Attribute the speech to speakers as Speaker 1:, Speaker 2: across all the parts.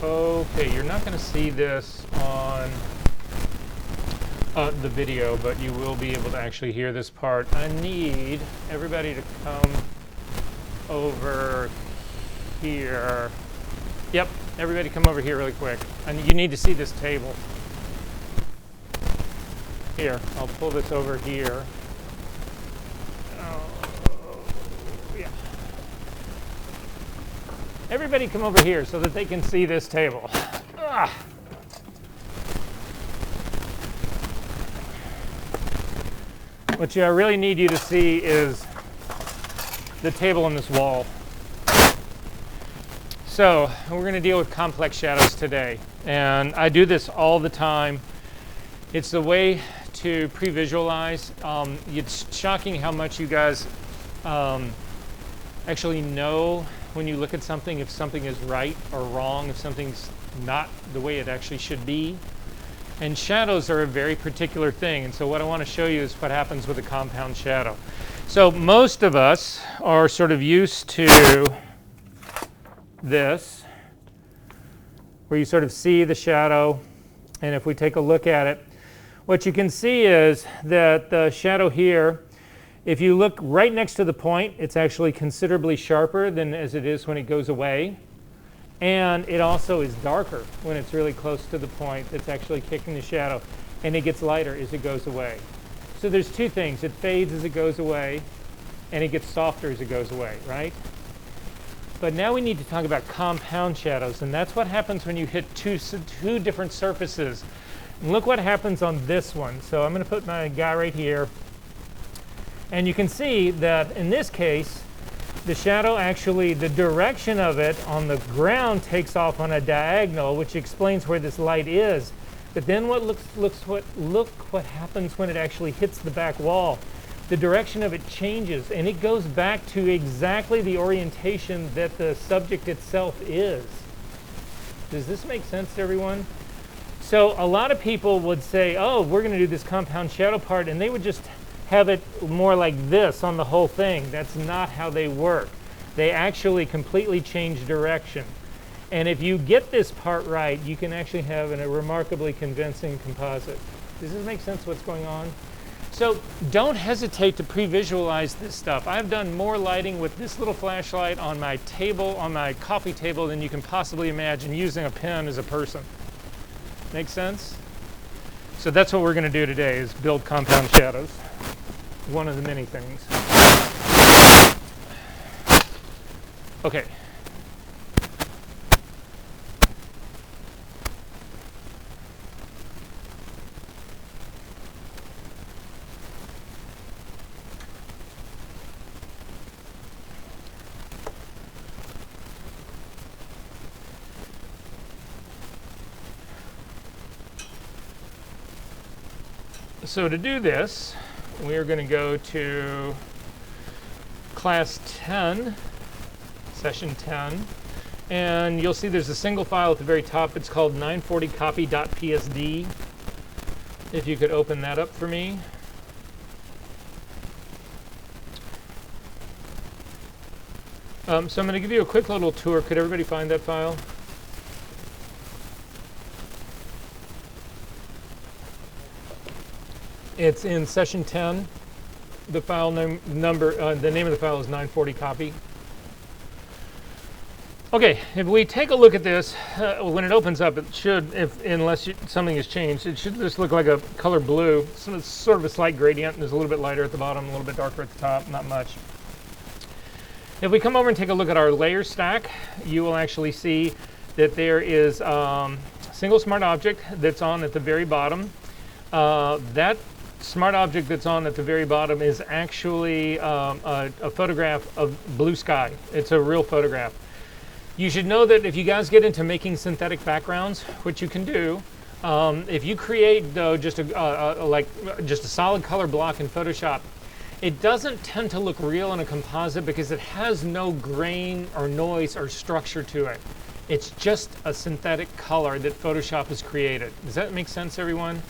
Speaker 1: Okay, you're not going to see this on the video, but you will be able to actually hear this part. I need everybody to come over here. Yep, everybody come over here really quick. And you need to see this table. Here, I'll pull this over here. Yeah. Everybody come over here so that they can see this table. Ugh. What I really need you to see is the table on this wall. So we're going to deal with complex shadows today. And I do this all the time. It's the way to pre-visualize. It's shocking how much you guys actually know when you look at something if something is right or wrong, if something's not the way it actually should be. And shadows are a very particular thing. And so what I want to show you is what happens with a compound shadow. So most of us are sort of used to this, where you sort of see the shadow. And if we take a look at it, what you can see is that the shadow here, if you look right next to the point, it's actually considerably sharper than as it is when it goes away. And it also is darker when it's really close to the point that's actually kicking the shadow. And it gets lighter as it goes away. So there's two things. It fades as it goes away, and it gets softer as it goes away, right? But now we need to talk about compound shadows. And that's what happens when you hit two different surfaces. And look what happens on this one. So I'm going to put my guy right here. And you can see that in this case, the shadow actually, the direction of it on the ground takes off on a diagonal, which explains where this light is. But then look what happens when it actually hits the back wall. The direction of it changes, and it goes back to exactly the orientation that the subject itself is. Does this make sense to everyone? So a lot of people would say, oh, we're going to do this compound shadow part, and they would just have it more like this on the whole thing. That's not how they work. They actually completely change direction. And if you get this part right, you can actually have a remarkably convincing composite. Does this make sense what's going on? So don't hesitate to pre-visualize this stuff. I've done more lighting with this little flashlight on my table, on my coffee table, than you can possibly imagine using a pen as a person. Make sense? So that's what we're going to do today, is build compound shadows. One of the many things. Okay. So to do this, we are going to go to class 10, session 10, and you'll see there's a single file at the very top. It's called 940copy.psd. If you could open that up for me. So I'm going to give you a quick little tour. Could everybody find that file? It's in session 10. The file number, the name of the file is 940copy. Okay, if we take a look at this, when it opens up, it should, unless something has changed, it should just look like a color blue. So it's sort of a slight gradient. There's a little bit lighter at the bottom, a little bit darker at the top, not much. If we come over and take a look at our layer stack, you will actually see that there is a single smart object that's on at the very bottom. That smart object that's on at the very bottom is actually a photograph of blue sky. It's a real photograph. You should know that if you guys get into making synthetic backgrounds, which you can do, if you create just a solid color block in Photoshop, it doesn't tend to look real in a composite because it has no grain or noise or structure to it. It's just a synthetic color that Photoshop has created. Does that make sense, everyone?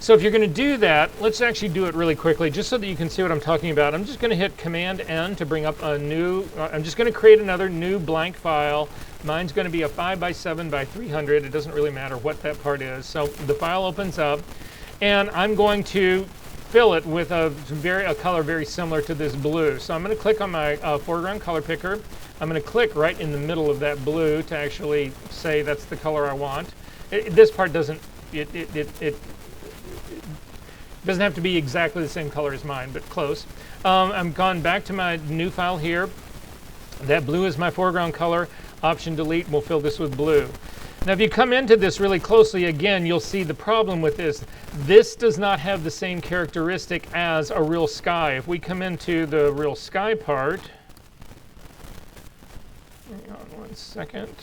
Speaker 1: So if you're going to do that, let's actually do it really quickly, just so that you can see what I'm talking about. I'm just going to hit Command-N to bring up a new, I'm just going to create another new blank file Mine's going to be a 5x7 by 300. It doesn't really matter what that part is. So the file opens up, and I'm going to fill it with a color very similar to this blue. So I'm going to click on my foreground color picker. I'm going to click right in the middle of that blue to actually say that's the color I want. This part doesn't, it doesn't have to be exactly the same color as mine, but close. I'm gone back to my new file here. That blue is my foreground color. Option delete will fill this with blue. Now if you come into this really closely, again, you'll see the problem with this. This does not have the same characteristic as a real sky. If we come into the real sky part, hang on one second.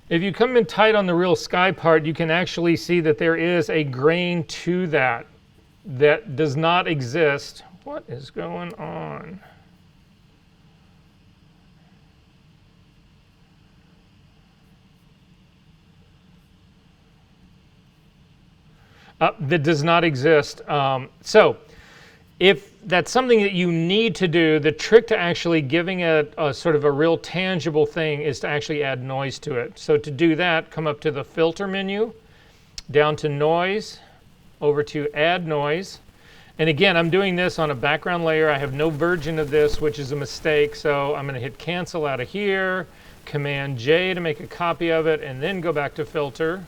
Speaker 1: If you come in tight on the real sky part, you can actually see that there is a grain to that that does not exist. What is going on? That does not exist. So if that's something that you need to do, the trick to actually giving it a sort of a real tangible thing is to actually add noise to it. So to do that, come up to the filter menu, down to noise, over to add noise. And again, I'm doing this on a background layer. I have no version of this, which is a mistake. So I'm going to hit cancel out of here, Command J to make a copy of it, and then go back to filter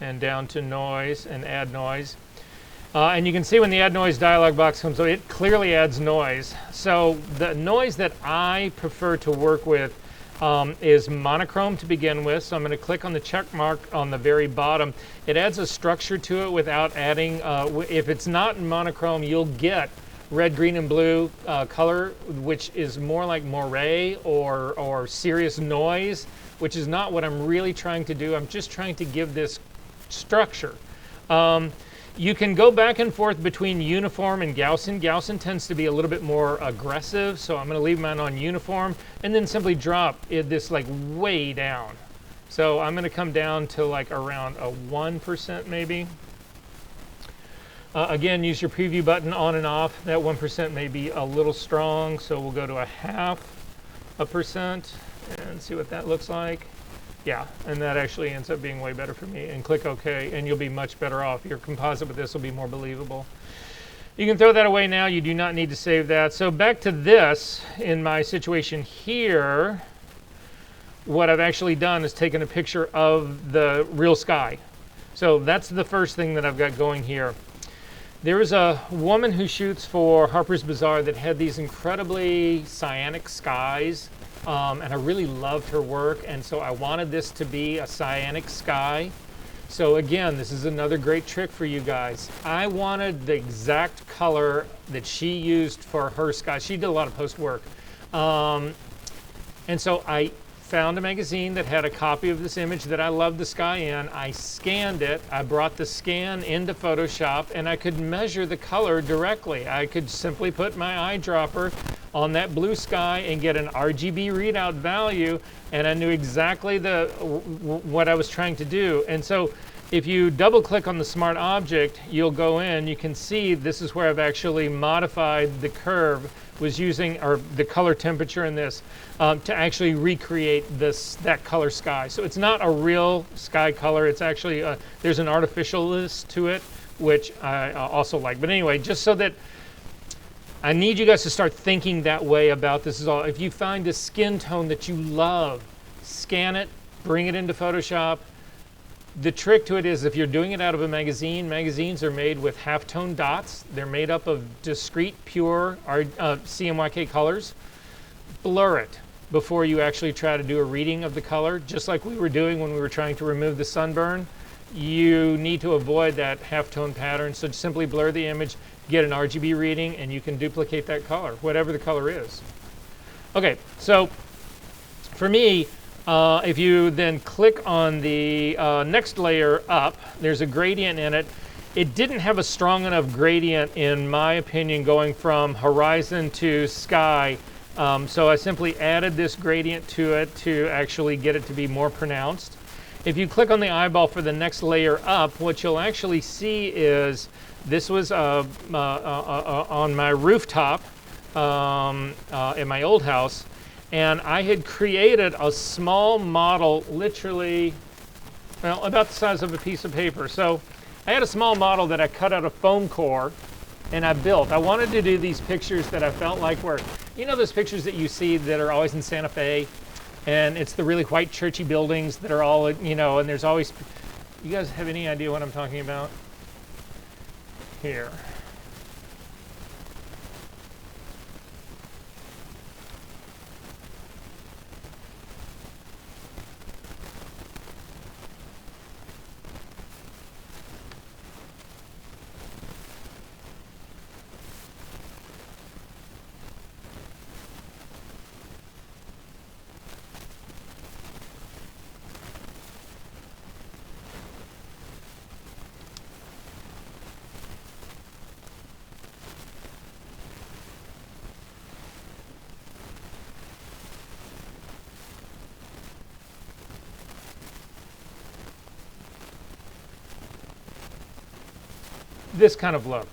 Speaker 1: and down to noise and add noise. And you can see when the add noise dialog box comes up, it clearly adds noise. So the noise that I prefer to work with is monochrome to begin with. So I'm going to click on the check mark on the very bottom. It adds a structure to it without adding, if it's not in monochrome, you'll get red, green, and blue color, which is more like moire or serious noise, which is not what I'm really trying to do. I'm just trying to give this structure. You can go back and forth between uniform and Gaussian. Gaussian tends to be a little bit more aggressive, so I'm going to leave mine on uniform and then simply drop this like way down. So I'm going to come down to like around a 1% maybe. Again, use your preview button on and off. That 1% may be a little strong, so we'll go to 0.5% and see what that looks like. Yeah, and that actually ends up being way better for me. And click OK, and you'll be much better off. Your composite with this will be more believable. You can throw that away now. You do not need to save that. So back to this, in my situation here, what I've actually done is taken a picture of the real sky. So that's the first thing that I've got going here. There was a woman who shoots for Harper's Bazaar that had these incredibly cyanic skies. And I really loved her work, and so I wanted this to be a cyanic sky. So again, this is another great trick for you guys. I wanted the exact color that she used for her sky. She did a lot of post work. And so I found a magazine that had a copy of this image that I loved the sky in. I scanned it. I brought the scan into Photoshop, and I could measure the color directly. I could simply put my eyedropper on that blue sky and get an RGB readout value, and I knew exactly what I was trying to do. And so if you double click on the smart object, you'll go in, you can see this is where I've actually modified the curve, was using, or the color temperature in this, to actually recreate that color sky. So it's not a real sky color, it's actually, there's an artificialness to it, which I also like. But anyway, just so that I need you guys to start thinking that way about this. Is all. If you find a skin tone that you love, scan it, bring it into Photoshop. The trick to it is if you're doing it out of a magazine, magazines are made with halftone dots. They're made up of discrete, pure CMYK colors. Blur it before you actually try to do a reading of the color, just like we were doing when we were trying to remove the sunburn. You need to avoid that halftone pattern, so simply blur the image, get an RGB reading, and you can duplicate that color, whatever the color is. Okay, so for me, if you then click on the next layer up, there's a gradient in it. It didn't have a strong enough gradient, in my opinion, going from horizon to sky. So I simply added this gradient to it to actually get it to be more pronounced. If you click on the eyeball for the next layer up, what you'll actually see is this was on my rooftop. in my old house, and I had created a small model, literally, well, about the size of a piece of paper. So I had a small model that I cut out of foam core and I built. I wanted to do these pictures that I felt like were, you know, those pictures that you see that are always in Santa Fe, and it's the really white churchy buildings that are all, you know, and there's always, you guys have any idea what I'm talking about? Here. This kind of look.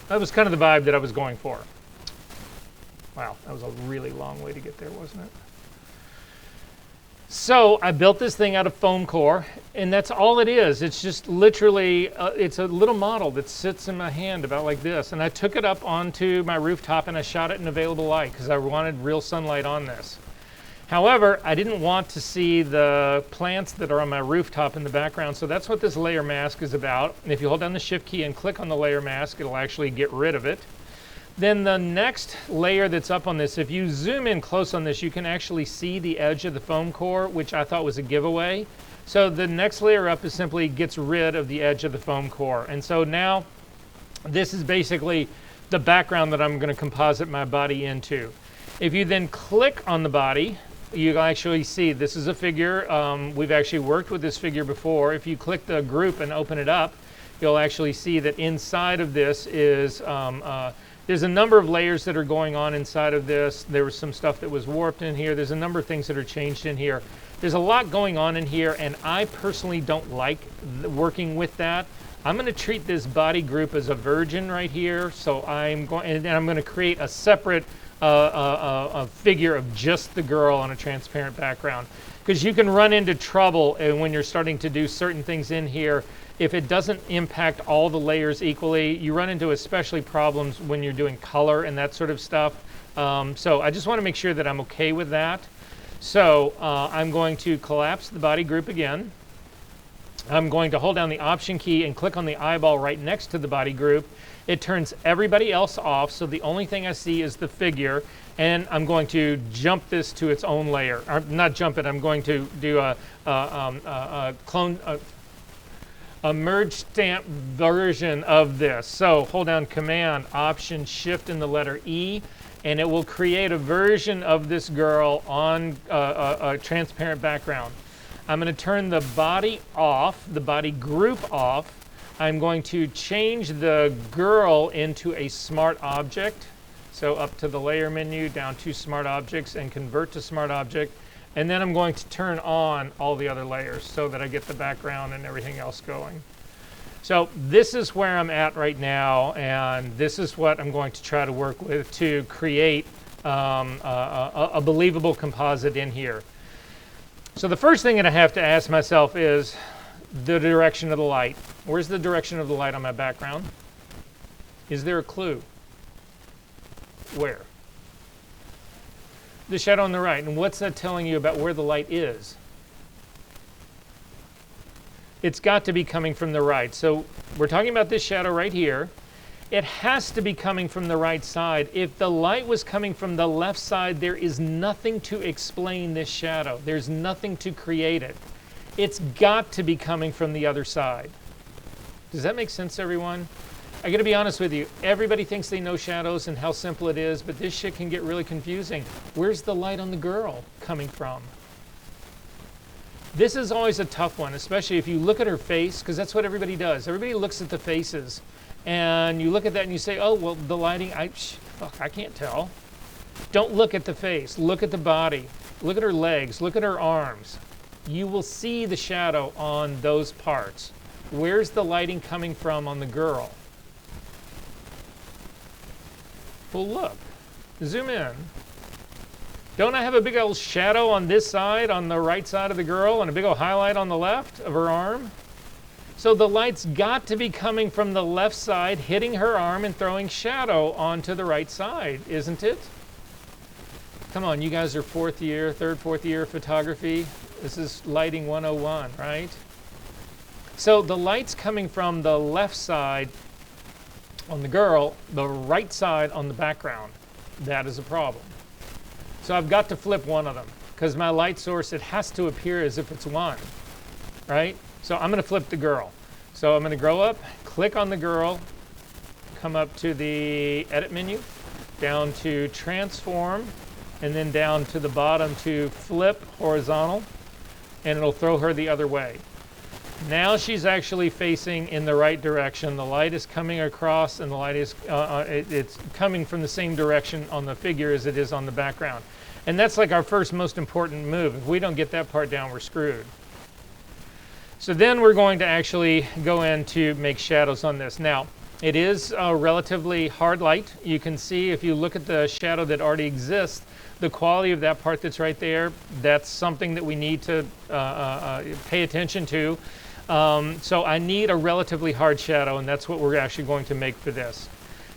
Speaker 1: That was kind of the vibe that I was going for. Wow, that was a really long way to get there, wasn't it? So I built this thing out of foam core, and that's all it is. It's just literally, it's a little model that sits in my hand about like this. And I took it up onto my rooftop and I shot it in available light because I wanted real sunlight on this. However, I didn't want to see the plants that are on my rooftop in the background, so that's what this layer mask is about. And if you hold down the shift key and click on the layer mask, it'll actually get rid of it. Then the next layer that's up on this, if you zoom in close on this, you can actually see the edge of the foam core, which I thought was a giveaway. So the next layer up is simply gets rid of the edge of the foam core. And so now this is basically the background that I'm going to composite my body into. If you then click on the body, you can actually see this is a figure. We've actually worked with this figure before. If you click the group and open it up, you'll actually see that inside of this is, there's a number of layers that are going on inside of this. There was some stuff that was warped in here. There's a number of things that are changed in here. There's a lot going on in here, and I personally don't like working with that. I'm going to treat this body group as a virgin right here. So I'm going, and I'm going to create a separate a figure of just the girl on a transparent background, because you can run into trouble when you're starting to do certain things in here. If it doesn't impact all the layers equally, you run into especially problems when you're doing color and that sort of stuff. So I just want to make sure that I'm okay with that. So I'm going to collapse the body group again. I'm going to hold down the Option key and click on the eyeball right next to the body group. It turns everybody else off, so the only thing I see is the figure, and I'm going to jump this to its own layer. Or not jump it, I'm going to do a merge stamp version of this. So hold down Command, Option, Shift, and the letter E, and it will create a version of this girl on a transparent background. I'm going to turn the body off, the body group off. I'm going to change the girl into a smart object. So up to the layer menu, down to smart objects, and convert to smart object. And then I'm going to turn on all the other layers so that I get the background and everything else going. So this is where I'm at right now, and this is what I'm going to try to work with to create a believable composite in here. So the first thing that I have to ask myself is the direction of the light. Where's the direction of the light on my background? Is there a clue? Where? The shadow on the right. And what's that telling you about where the light is? It's got to be coming from the right. So we're talking about this shadow right here. It has to be coming from the right side. If the light was coming from the left side, there is nothing to explain this shadow. There's nothing to create it. It's got to be coming from the other side. Does that make sense, everyone? I gotta be honest with you. Everybody thinks they know shadows and how simple it is, but this shit can get really confusing. Where's the light on the girl coming from? This is always a tough one, especially if you look at her face, because that's what everybody does. Everybody looks at the faces, and you look at that and you say, oh, well, the lighting, I can't tell. Don't look at the face. Look at the body. Look at her legs. Look at her arms. You will see the shadow on those parts. Where's the lighting coming from on the girl? Well, look. Zoom in. Don't I have a big old shadow on this side, on the right side of the girl, and a big old highlight on the left of her arm? So the light's got to be coming from the left side, hitting her arm and throwing shadow onto the right side, isn't it? Come on, you guys are fourth year photography. This is lighting 101, right? So the light's coming from the left side on the girl, the right side on the background. That is a problem. So I've got to flip one of them because my light source, it has to appear as if it's one, right? So I'm going to flip the girl. So I'm going to go up, click on the girl, come up to the edit menu, down to transform, and then down to the bottom to flip horizontal, and it'll throw her the other way. Now she's actually facing in the right direction. The light is coming across, and the light is it's coming from the same direction on the figure as it is on the background. And that's like our first most important move. If we don't get that part down, we're screwed. So then we're going to actually go in to make shadows on this. Now, it is a relatively hard light. You can see if you look at the shadow that already exists, the quality of that part that's right there, that's something that we need to pay attention to. So I need a relatively hard shadow, and that's what we're actually going to make for this.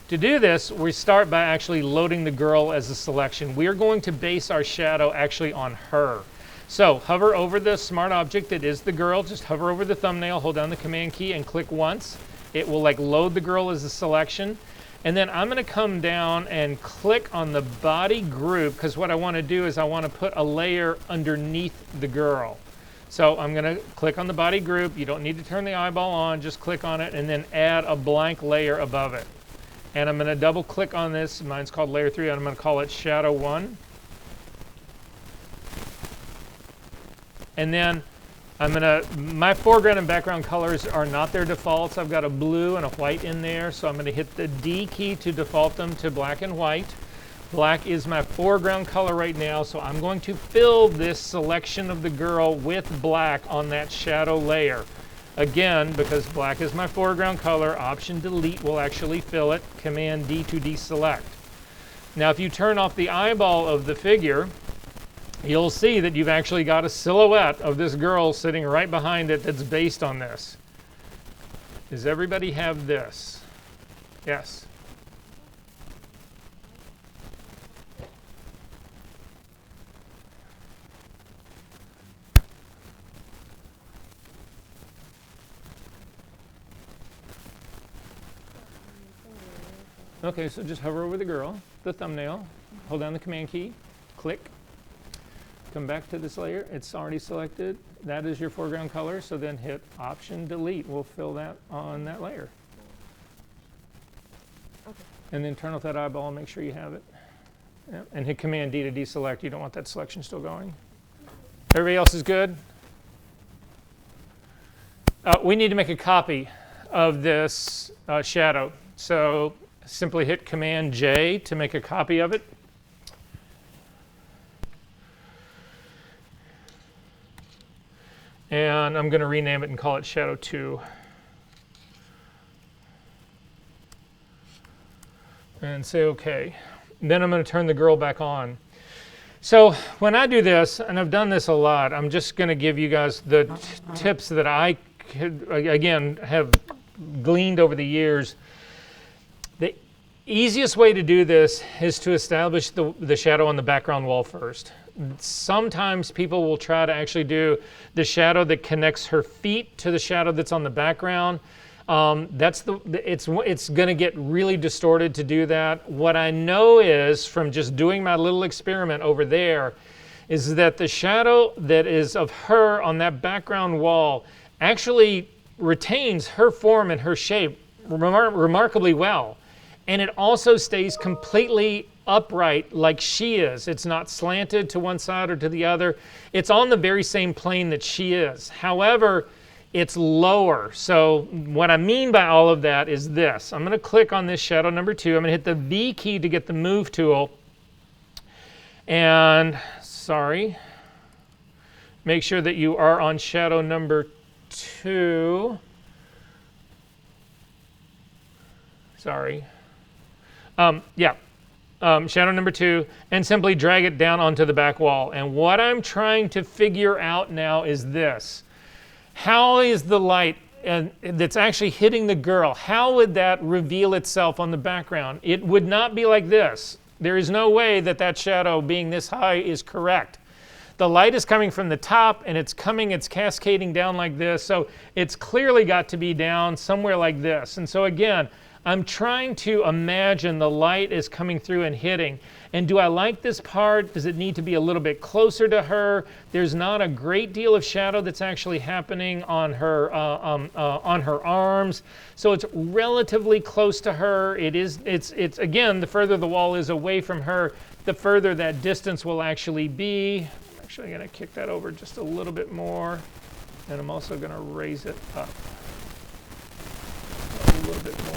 Speaker 1: To do this, we start by actually loading the girl as a selection. We are going to base our shadow actually on her. So hover over the smart object that is the girl, just hover over the thumbnail, hold down the command key and click once. It will like load the girl as a selection. And then I'm going to come down and click on the body group, because what I want to do is I want to put a layer underneath the girl. So I'm going to click on the body group. You don't need to turn the eyeball on, just click on it and then add a blank layer above it. And I'm going to double click on this. Mine's called layer 3, and I'm going to call it shadow 1. And then my foreground and background colors are not their defaults. I've got a blue and a white in there, so I'm going to hit the D key to default them to black and white. Black is my foreground color right now, so I'm going to fill this selection of the girl with black on that shadow layer. Again, because black is my foreground color, Option Delete will actually fill it, Command D to deselect. Now if you turn off the eyeball of the figure, you'll see that you've actually got a silhouette of this girl sitting right behind it that's based on this. Does everybody have this? Yes. Okay, so just hover over the girl, the thumbnail, hold down the command key, click. Come back to this layer. It's already selected. That is your foreground color. So then hit Option Delete. We'll fill that on that layer. Okay. And then turn off that eyeball and make sure you have it. Yep. And hit Command D to deselect. You don't want that selection still going. Everybody else is good? We need to make a copy of this shadow. So simply hit Command J to make a copy of it. And I'm going to rename it and call it Shadow 2. And say OK. Then I'm going to turn the girl back on. So when I do this, and I've done this a lot, I'm just going to give you guys the tips that I, again, have gleaned over the years. The easiest way to do this is to establish the shadow on the background wall first. Sometimes people will try to actually do the shadow that connects her feet to the shadow that's on the background. It's going to get really distorted to do that. What I know is from just doing my little experiment over there is that the shadow that is of her on that background wall actually retains her form and her shape remarkably well. And it also stays completely upright like she is. It's not slanted to one side or to the other. It's on the very same plane that she is. However, it's lower. So what I mean by all of that is this. I'm going to click on this shadow number 2. I'm going to hit the V key to get the move tool. And, sorry, make sure that you are on shadow number 2. Sorry. Yeah. shadow number 2, and simply drag it down onto the back wall. And what I'm trying to figure out now is this. How is the light that's actually hitting the girl, how would that reveal itself on the background? It would not be like this. There is no way that that shadow being this high is correct. The light is coming from the top and it's cascading down like this. So it's clearly got to be down somewhere like this. And so again, I'm trying to imagine the light is coming through and hitting. And do I like this part? Does it need to be a little bit closer to her? There's not a great deal of shadow that's actually happening on her arms. So it's relatively close to her. It's again, the further the wall is away from her, the further that distance will actually be. I'm actually going to kick that over just a little bit more. And I'm also going to raise it up a little bit more.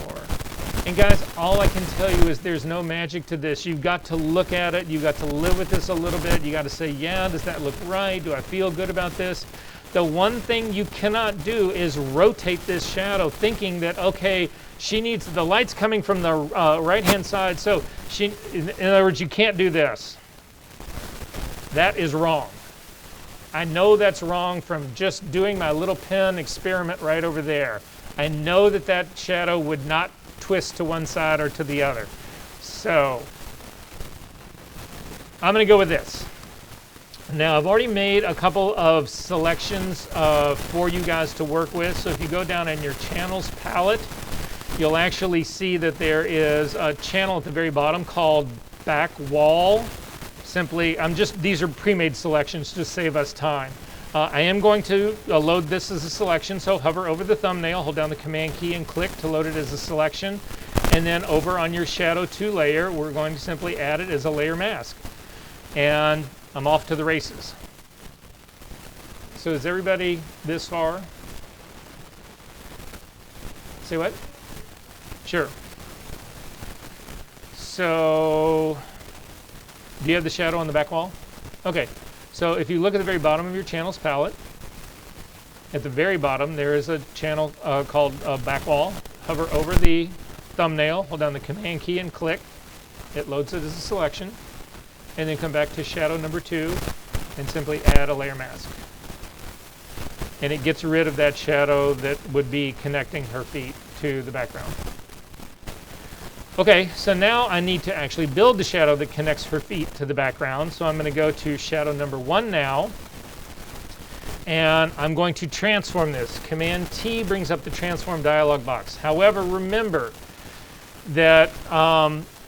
Speaker 1: And guys, all I can tell you is there's no magic to this. You've got to look at it. You've got to live with this a little bit. You got to say, yeah, does that look right? Do I feel good about this? The one thing you cannot do is rotate this shadow thinking that, okay, she needs, the light's coming from the right-hand side, so in other words, you can't do this. That is wrong. I know that's wrong from just doing my little pen experiment right over there. I know that that shadow would not twist to one side or to the other. So I'm going to go with this. Now I've already made a couple of selections for you guys to work with. So if you go down in your channels palette, you'll actually see that there is a channel at the very bottom called back wall. Simply, these are pre-made selections to save us time. I am going to load this as a selection, so hover over the thumbnail, hold down the Command key and click to load it as a selection. And then over on your Shadow 2 layer, we're going to simply add it as a layer mask. And I'm off to the races. So is everybody this far? Say what? Sure. So, do you have the shadow on the back wall? Okay. So if you look at the very bottom of your channels palette, at the very bottom there is a channel called back wall. Hover over the thumbnail, hold down the Command key and click. It loads it as a selection. And then come back to shadow number 2 and simply add a layer mask. And it gets rid of that shadow that would be connecting her feet to the background. Okay, so now I need to actually build the shadow that connects her feet to the background. So I'm going to go to shadow number 1 now. And I'm going to transform this. Command T brings up the transform dialog box. However, remember that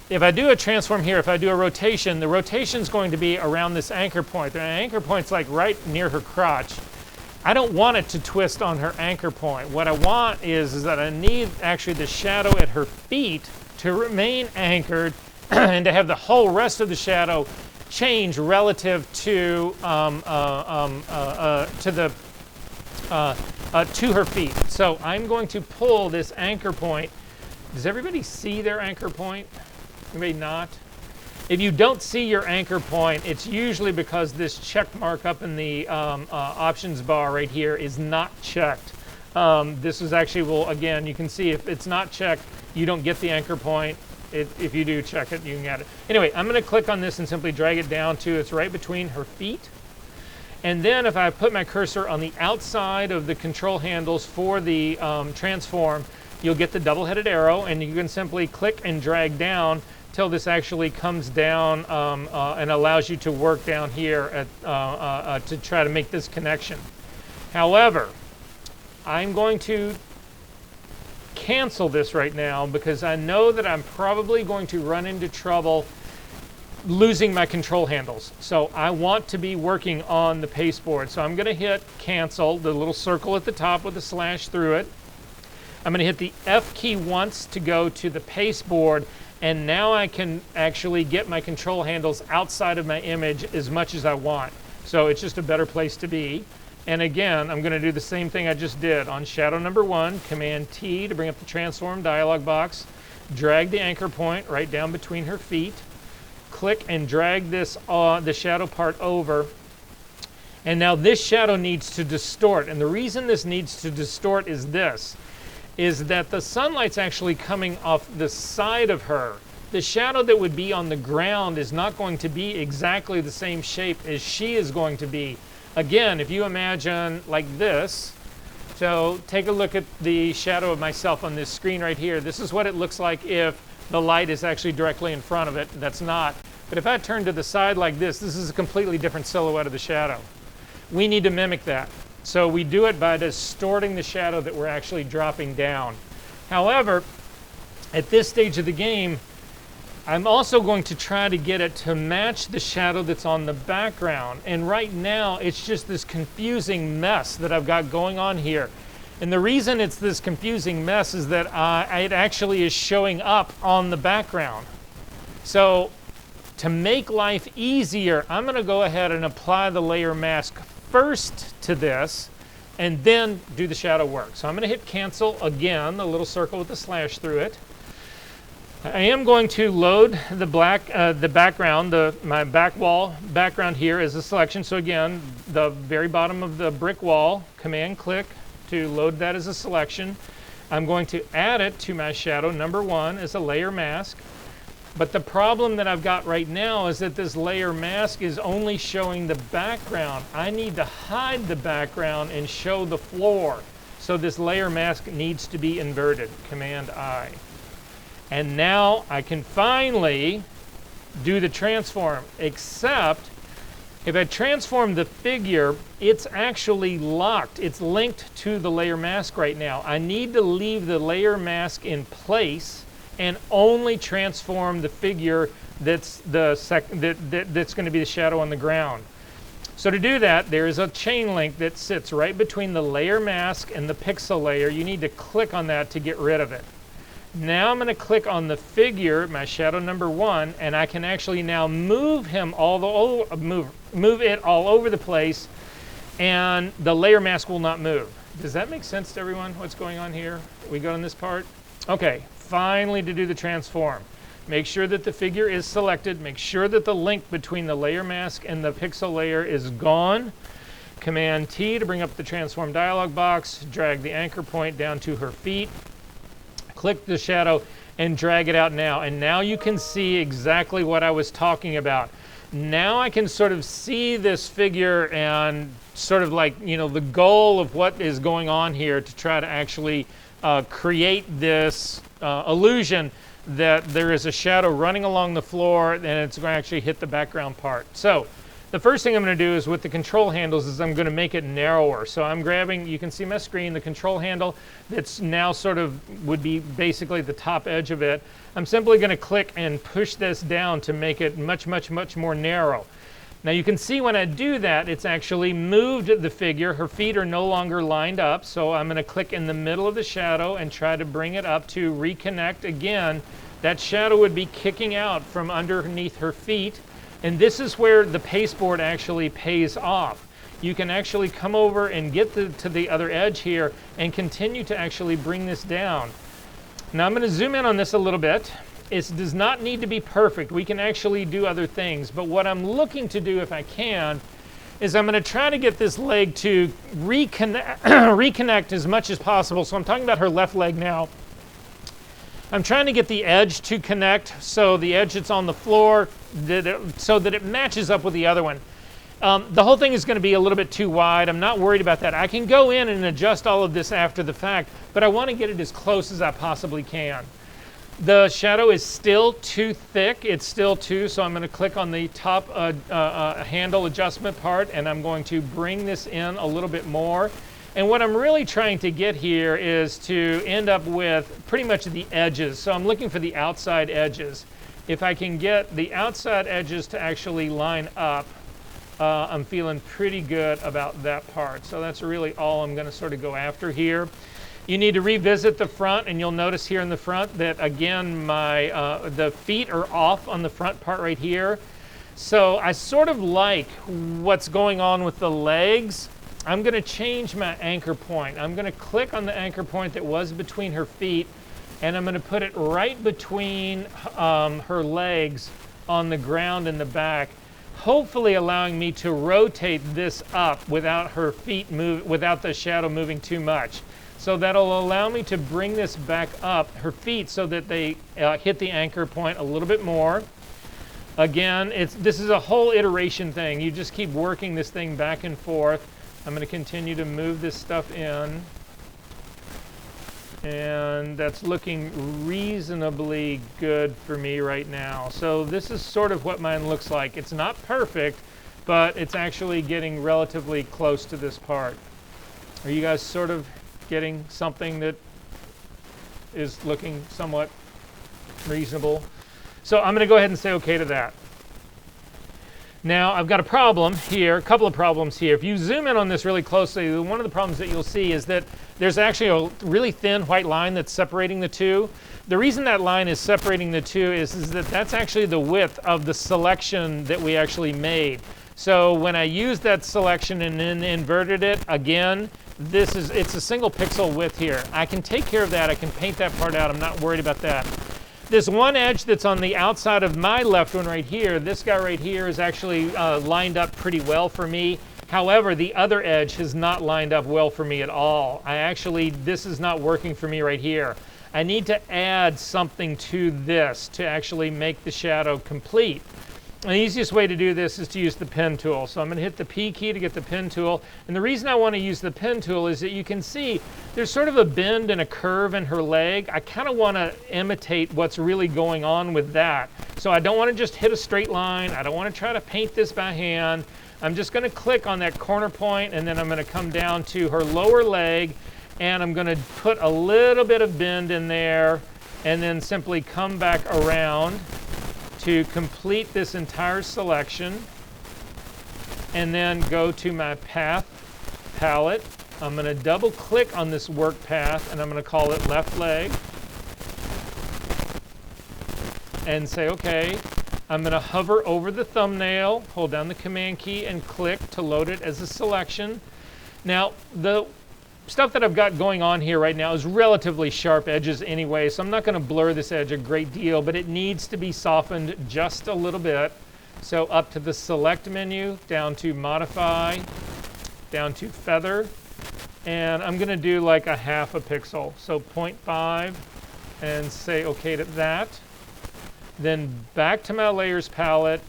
Speaker 1: if I do a transform here, if I do a rotation, the rotation is going to be around this anchor point. The anchor point's like right near her crotch. I don't want it to twist on her anchor point. What I want is that I need actually the shadow at her feet to remain anchored and to have the whole rest of the shadow change relative to her feet. So I'm going to pull this anchor point. Does everybody see their anchor point? Anybody not? If you don't see your anchor point, it's usually because this check mark up in the options bar right here is not checked. This is actually, well, again, you can see if it's not checked, you don't get the anchor point. If you do check it, you can get it. Anyway, I'm going to click on this and simply drag it down to it's right between her feet. And then if I put my cursor on the outside of the control handles for the transform, you'll get the double-headed arrow, and you can simply click and drag down till this actually comes down and allows you to work down here at, to try to make this connection. However, I'm going to cancel this right now because I know that I'm probably going to run into trouble losing my control handles. So I want to be working on the pasteboard. So I'm going to hit cancel, the little circle at the top with a slash through it. I'm going to hit the F key once to go to the pasteboard, and now I can actually get my control handles outside of my image as much as I want. So it's just a better place to be. And again, I'm going to do the same thing I just did on shadow number 1, Command T to bring up the transform dialog box, drag the anchor point right down between her feet, click and drag this the shadow part over. And now this shadow needs to distort. And the reason this needs to distort is this, is that the sunlight's actually coming off the side of her. the shadow that would be on the ground is not going to be exactly the same shape as she is going to be. Again, if you imagine like this, so take a look at the shadow of myself on this screen right here. This is what it looks like if the light is actually directly in front of it. That's not. But if I turn to the side like this is a completely different silhouette of the shadow. We need to mimic that. So we do it by distorting the shadow that we're actually dropping down. However, at this stage of the game, I'm also going to try to get it to match the shadow that's on the background. And right now, it's just this confusing mess that I've got going on here. And the reason it's this confusing mess is that it actually is showing up on the background. So to make life easier, I'm going to go ahead and apply the layer mask first to this, and then do the shadow work. So I'm going to hit cancel again, the little circle with the slash through it. I am going to load the background, my back wall background here as a selection. So again, the very bottom of the brick wall, command click to load that as a selection. I'm going to add it to my shadow number 1 as a layer mask. But the problem that I've got right now is that this layer mask is only showing the background. I need to hide the background and show the floor. So this layer mask needs to be inverted, command I. And now I can finally do the transform, except if I transform the figure, it's actually locked. It's linked to the layer mask right now. I need to leave the layer mask in place and only transform the figure that's that's going to be the shadow on the ground. So to do that, there is a chain link that sits right between the layer mask and the pixel layer. You need to click on that to get rid of it. Now I'm going to click on the figure, my shadow number 1, and I can actually now move him move it all over the place, and the layer mask will not move. Does that make sense to everyone? What's going on here? We go on this part? Okay, finally to do the transform. Make sure that the figure is selected. Make sure that the link between the layer mask and the pixel layer is gone. Command T to bring up the transform dialog box. Drag the anchor point down to her feet. Click the shadow and drag it out now. And now you can see exactly what I was talking about. Now I can sort of see this figure and sort of like, you know, the goal of what is going on here to try to actually create this illusion that there is a shadow running along the floor and it's going to actually hit the background part. So the first thing I'm going to do is with the control handles is I'm going to make it narrower. So I'm grabbing, you can see my screen, the control handle that's now sort of would be basically the top edge of it. I'm simply going to click and push this down to make it much, much, much more narrow. Now you can see when I do that, it's actually moved the figure. Her feet are no longer lined up. So I'm going to click in the middle of the shadow and try to bring it up to reconnect again. That shadow would be kicking out from underneath her feet. And this is where the pasteboard actually pays off. You can actually come over and get to the other edge here and continue to actually bring this down. Now I'm going to zoom in on this a little bit. It does not need to be perfect. We can actually do other things. But what I'm looking to do, if I can, is I'm going to try to get this leg to reconnect as much as possible. So I'm talking about her left leg now. I'm trying to get the edge to connect, so the edge that's on the floor, so that it matches up with the other one. The whole thing is going to be a little bit too wide. I'm not worried about that. I can go in and adjust all of this after the fact, but I want to get it as close as I possibly can. The shadow is still too thick. It's still too, so I'm going to click on the top handle adjustment part, and I'm going to bring this in a little bit more. And what I'm really trying to get here is to end up with pretty much the edges. So I'm looking for the outside edges. If I can get the outside edges to actually line up, I'm feeling pretty good about that part. So that's really all I'm going to sort of go after here. You need to revisit the front, and you'll notice here in the front that, again, the feet are off on the front part right here. So I sort of like what's going on with the legs. I'm going to change my anchor point. I'm going to click on the anchor point that was between her feet, and I'm going to put it right between her legs on the ground in the back, hopefully allowing me to rotate this up without her feet without the shadow moving too much. So that'll allow me to bring this back up, her feet, so that they hit the anchor point a little bit more. Again, this is a whole iteration thing. You just keep working this thing back and forth. I'm going to continue to move this stuff in. And that's looking reasonably good for me right now. So this is sort of what mine looks like. It's not perfect, but it's actually getting relatively close to this part. Are you guys sort of getting something that is looking somewhat reasonable? So I'm going to go ahead and say okay to that. Now I've got a problem here, a couple of problems here. If you zoom in on this really closely, one of the problems that you'll see is that there's actually a really thin white line that's separating the two. The reason that line is separating the two is that that's actually the width of the selection that we actually made. So when I used that selection and then inverted it again, it's a single pixel width here. I can take care of that. I can paint that part out. I'm not worried about that. This one edge that's on the outside of my left one right here, this guy right here is actually lined up pretty well for me. However, the other edge has not lined up well for me at all. This is not working for me right here. I need to add something to this to actually make the shadow complete. And the easiest way to do this is to use the pen tool. So I'm going to hit the P key to get the pen tool. And the reason I want to use the pen tool is that you can see there's sort of a bend and a curve in her leg. I kind of want to imitate what's really going on with that. So I don't want to just hit a straight line. I don't want to try to paint this by hand. I'm just going to click on that corner point, and then I'm going to come down to her lower leg, and I'm going to put a little bit of bend in there, and then simply come back around to complete this entire selection, and then go to my path palette. I'm going to double click on this work path, and I'm going to call it left leg, and say okay. I'm going to hover over the thumbnail, hold down the command key, and click to load it as a selection. Now the stuff that I've got going on here right now is relatively sharp edges anyway, so I'm not going to blur this edge a great deal, but it needs to be softened just a little bit. So up to the select menu, down to modify, down to feather, and I'm going to do like a half a pixel, so 0.5, and say okay to that. Then back to my layers palette,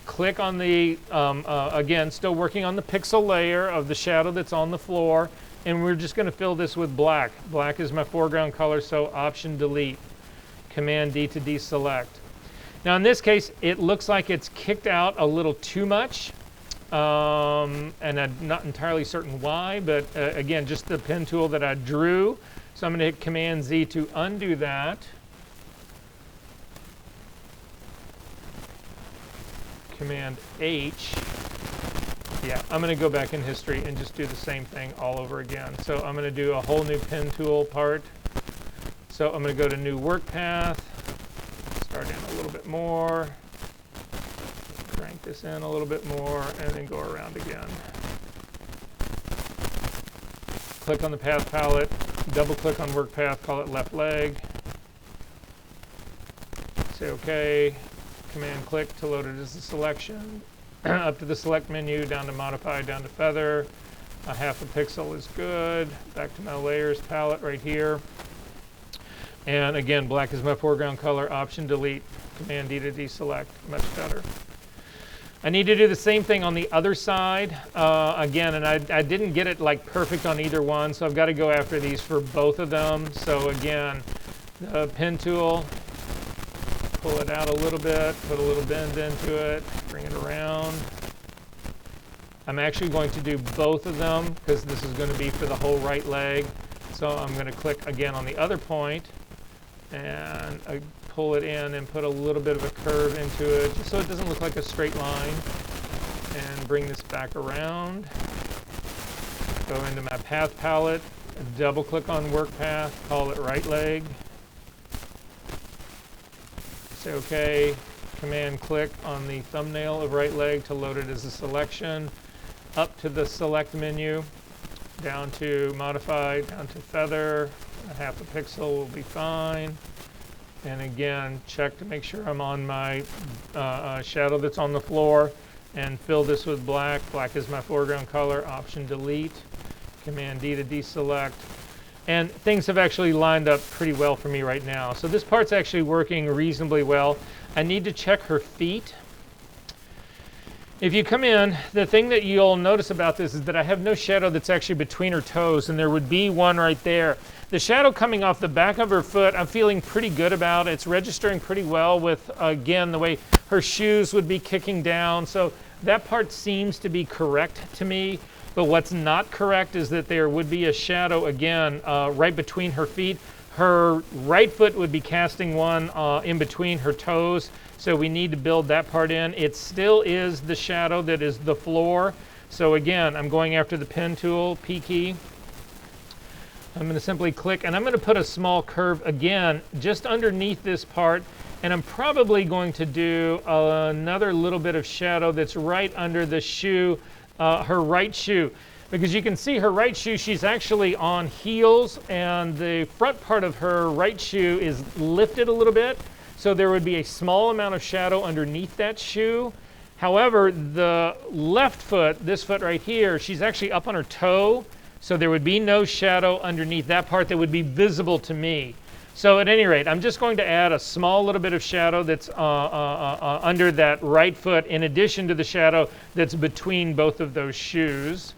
Speaker 1: click on the, again, still working on the pixel layer of the shadow that's on the floor, and we're just going to fill this with black. Black is my foreground color, so Option Delete, Command D to deselect. Now in this case, it looks like it's kicked out a little too much, and I'm not entirely certain why, but again, just the pen tool that I drew. So I'm going to hit Command Z to undo that. Command H. Yeah, I'm going to go back in history and just do the same thing all over again. So I'm going to do a whole new pen tool part. So I'm going to go to new work path, start in a little bit more, crank this in a little bit more, and then go around again. Click on the path palette, double click on work path, call it left leg. Say OK. Command click to load it as a selection. Up to the select menu, down to modify, down to feather. A half a pixel is good. Back to my layers palette right here. And again, black is my foreground color. Option Delete, Command D to deselect. Much better. I need to do the same thing on the other side. Again, and I didn't get it like perfect on either one, so I've got to go after these for both of them. So again, the pen tool, pull it out a little bit, put a little bend into it, bring it around. I'm actually going to do both of them because this is going to be for the whole right leg. So I'm going to click again on the other point and I pull it in and put a little bit of a curve into it just so it doesn't look like a straight line. And bring this back around. Go into my path palette, double click on work path, call it right leg. Say OK, Command click on the thumbnail of right leg to load it as a selection. Up to the select menu, down to modify, down to feather. A half a pixel will be fine. And again, check to make sure I'm on my shadow that's on the floor and fill this with black. Black is my foreground color. Option Delete, Command D to deselect. And things have actually lined up pretty well for me right now. So this part's actually working reasonably well. I need to check her feet. If you come in, the thing that you'll notice about this is that I have no shadow that's actually between her toes, and there would be one right there. The shadow coming off the back of her foot, I'm feeling pretty good about. It's registering pretty well with, again, the way her shoes would be kicking down. So that part seems to be correct to me. But what's not correct is that there would be a shadow, again, right between her feet. Her right foot would be casting one in between her toes. So we need to build that part in. It still is the shadow that is the floor. So again, I'm going after the pen tool, P key. I'm going to simply click, and I'm going to put a small curve again just underneath this part. And I'm probably going to do another little bit of shadow that's right under the shoe, her right shoe. Because you can see her right shoe, she's actually on heels, and the front part of her right shoe is lifted a little bit. So there would be a small amount of shadow underneath that shoe. However, the left foot, this foot right here, she's actually up on her toe. So there would be no shadow underneath that part that would be visible to me. So at any rate, I'm just going to add a small little bit of shadow that's under that right foot in addition to the shadow that's between both of those shoes.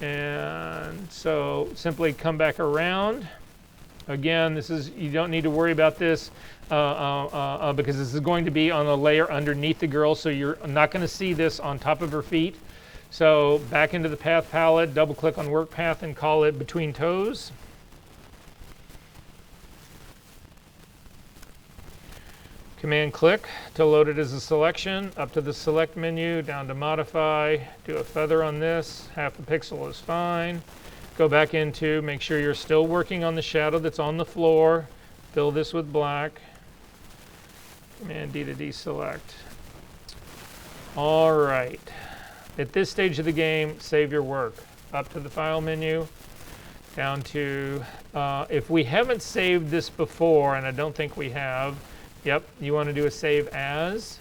Speaker 1: And so simply come back around. Again, this is, you don't need to worry about this because this is going to be on a layer underneath the girl, so you're not going to see this on top of her feet. So back into the path palette, double click on work path and call it between toes. Command click to load it as a selection, up to the select menu, down to modify, do a feather on this, half a pixel is fine. Go back into, make sure you're still working on the shadow that's on the floor, fill this with black, Command D to deselect. All right, at this stage of the game, save your work. Up to the file menu, down to, if we haven't saved this before, and I don't think we have, yep, you want to do a save as.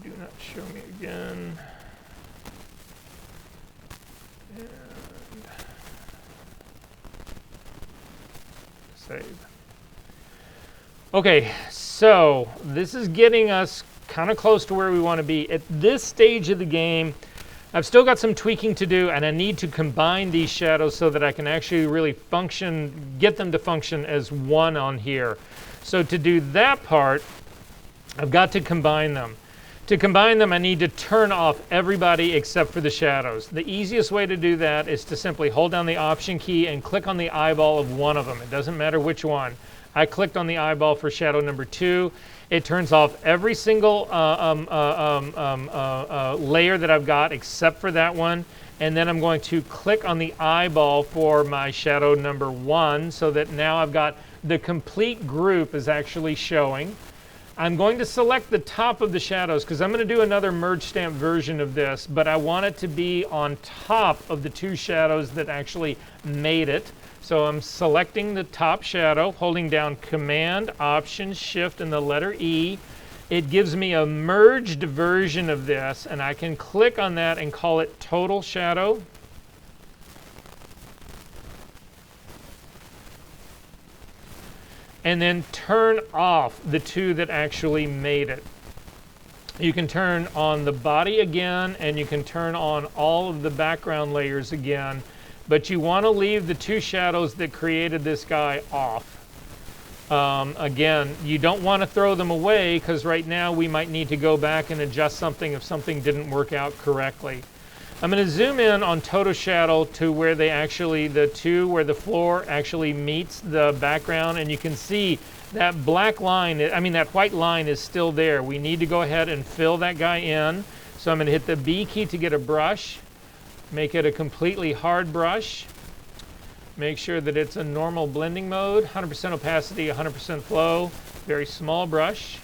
Speaker 1: Do not show me again. And save. Okay, so this is getting us kind of close to where we want to be. At this stage of the game, I've still got some tweaking to do, and I need to combine these shadows so that I can actually really function, get them to function as one on here. So to do that part, I've got to combine them. To combine them, I need to turn off everybody except for the shadows. The easiest way to do that is to simply hold down the Option key and click on the eyeball of one of them. It doesn't matter which one. I clicked on the eyeball for shadow number 2. It turns off every single layer that I've got except for that one. And then I'm going to click on the eyeball for my shadow number 1 so that now I've got the complete group is actually showing. I'm going to select the top of the shadows because I'm going to do another merge stamp version of this, but I want it to be on top of the 2 shadows that actually made it. So I'm selecting the top shadow, holding down Command, Option, Shift, and the letter E. It gives me a merged version of this, and I can click on that and call it Total Shadow. And then turn off the 2 that actually made it. You can turn on the body again, and you can turn on all of the background layers again. But you want to leave the 2 shadows that created this guy off. Again, you don't want to throw them away because right now we might need to go back and adjust something if something didn't work out correctly. I'm going to zoom in on Total Shadow to where they actually, the 2 where the floor actually meets the background, and you can see that black line, that white line is still there. We need to go ahead and fill that guy in. So I'm going to hit the B key to get a brush. Make it a completely hard brush. Make sure that it's a normal blending mode, 100% opacity, 100% flow, very small brush.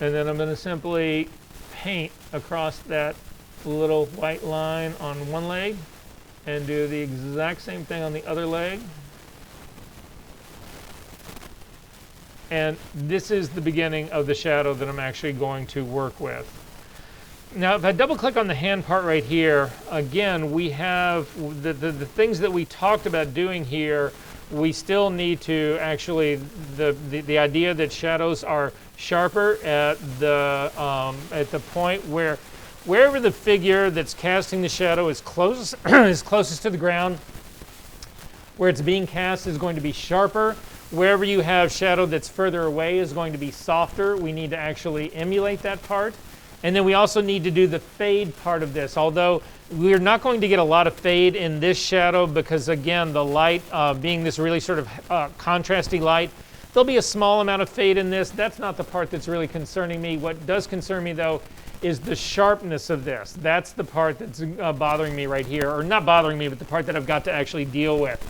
Speaker 1: And then I'm going to simply paint across that little white line on one leg and do the exact same thing on the other leg. And this is the beginning of the shadow that I'm actually going to work with. Now, if I double click on the hand part right here, again, we have the things that we talked about doing here. We still need to actually, the idea that shadows are sharper at the point where wherever the figure that's casting the shadow is closest to the ground, where it's being cast is going to be sharper. Wherever you have shadow that's further away is going to be softer. We need to actually emulate that part. And then we also need to do the fade part of this, although we're not going to get a lot of fade in this shadow because, again, the light being this really sort of contrasty light, there'll be a small amount of fade in this. That's not the part that's really concerning me. What does concern me, though, is the sharpness of this. That's the part that's bothering me right here, or not bothering me, but the part that I've got to actually deal with.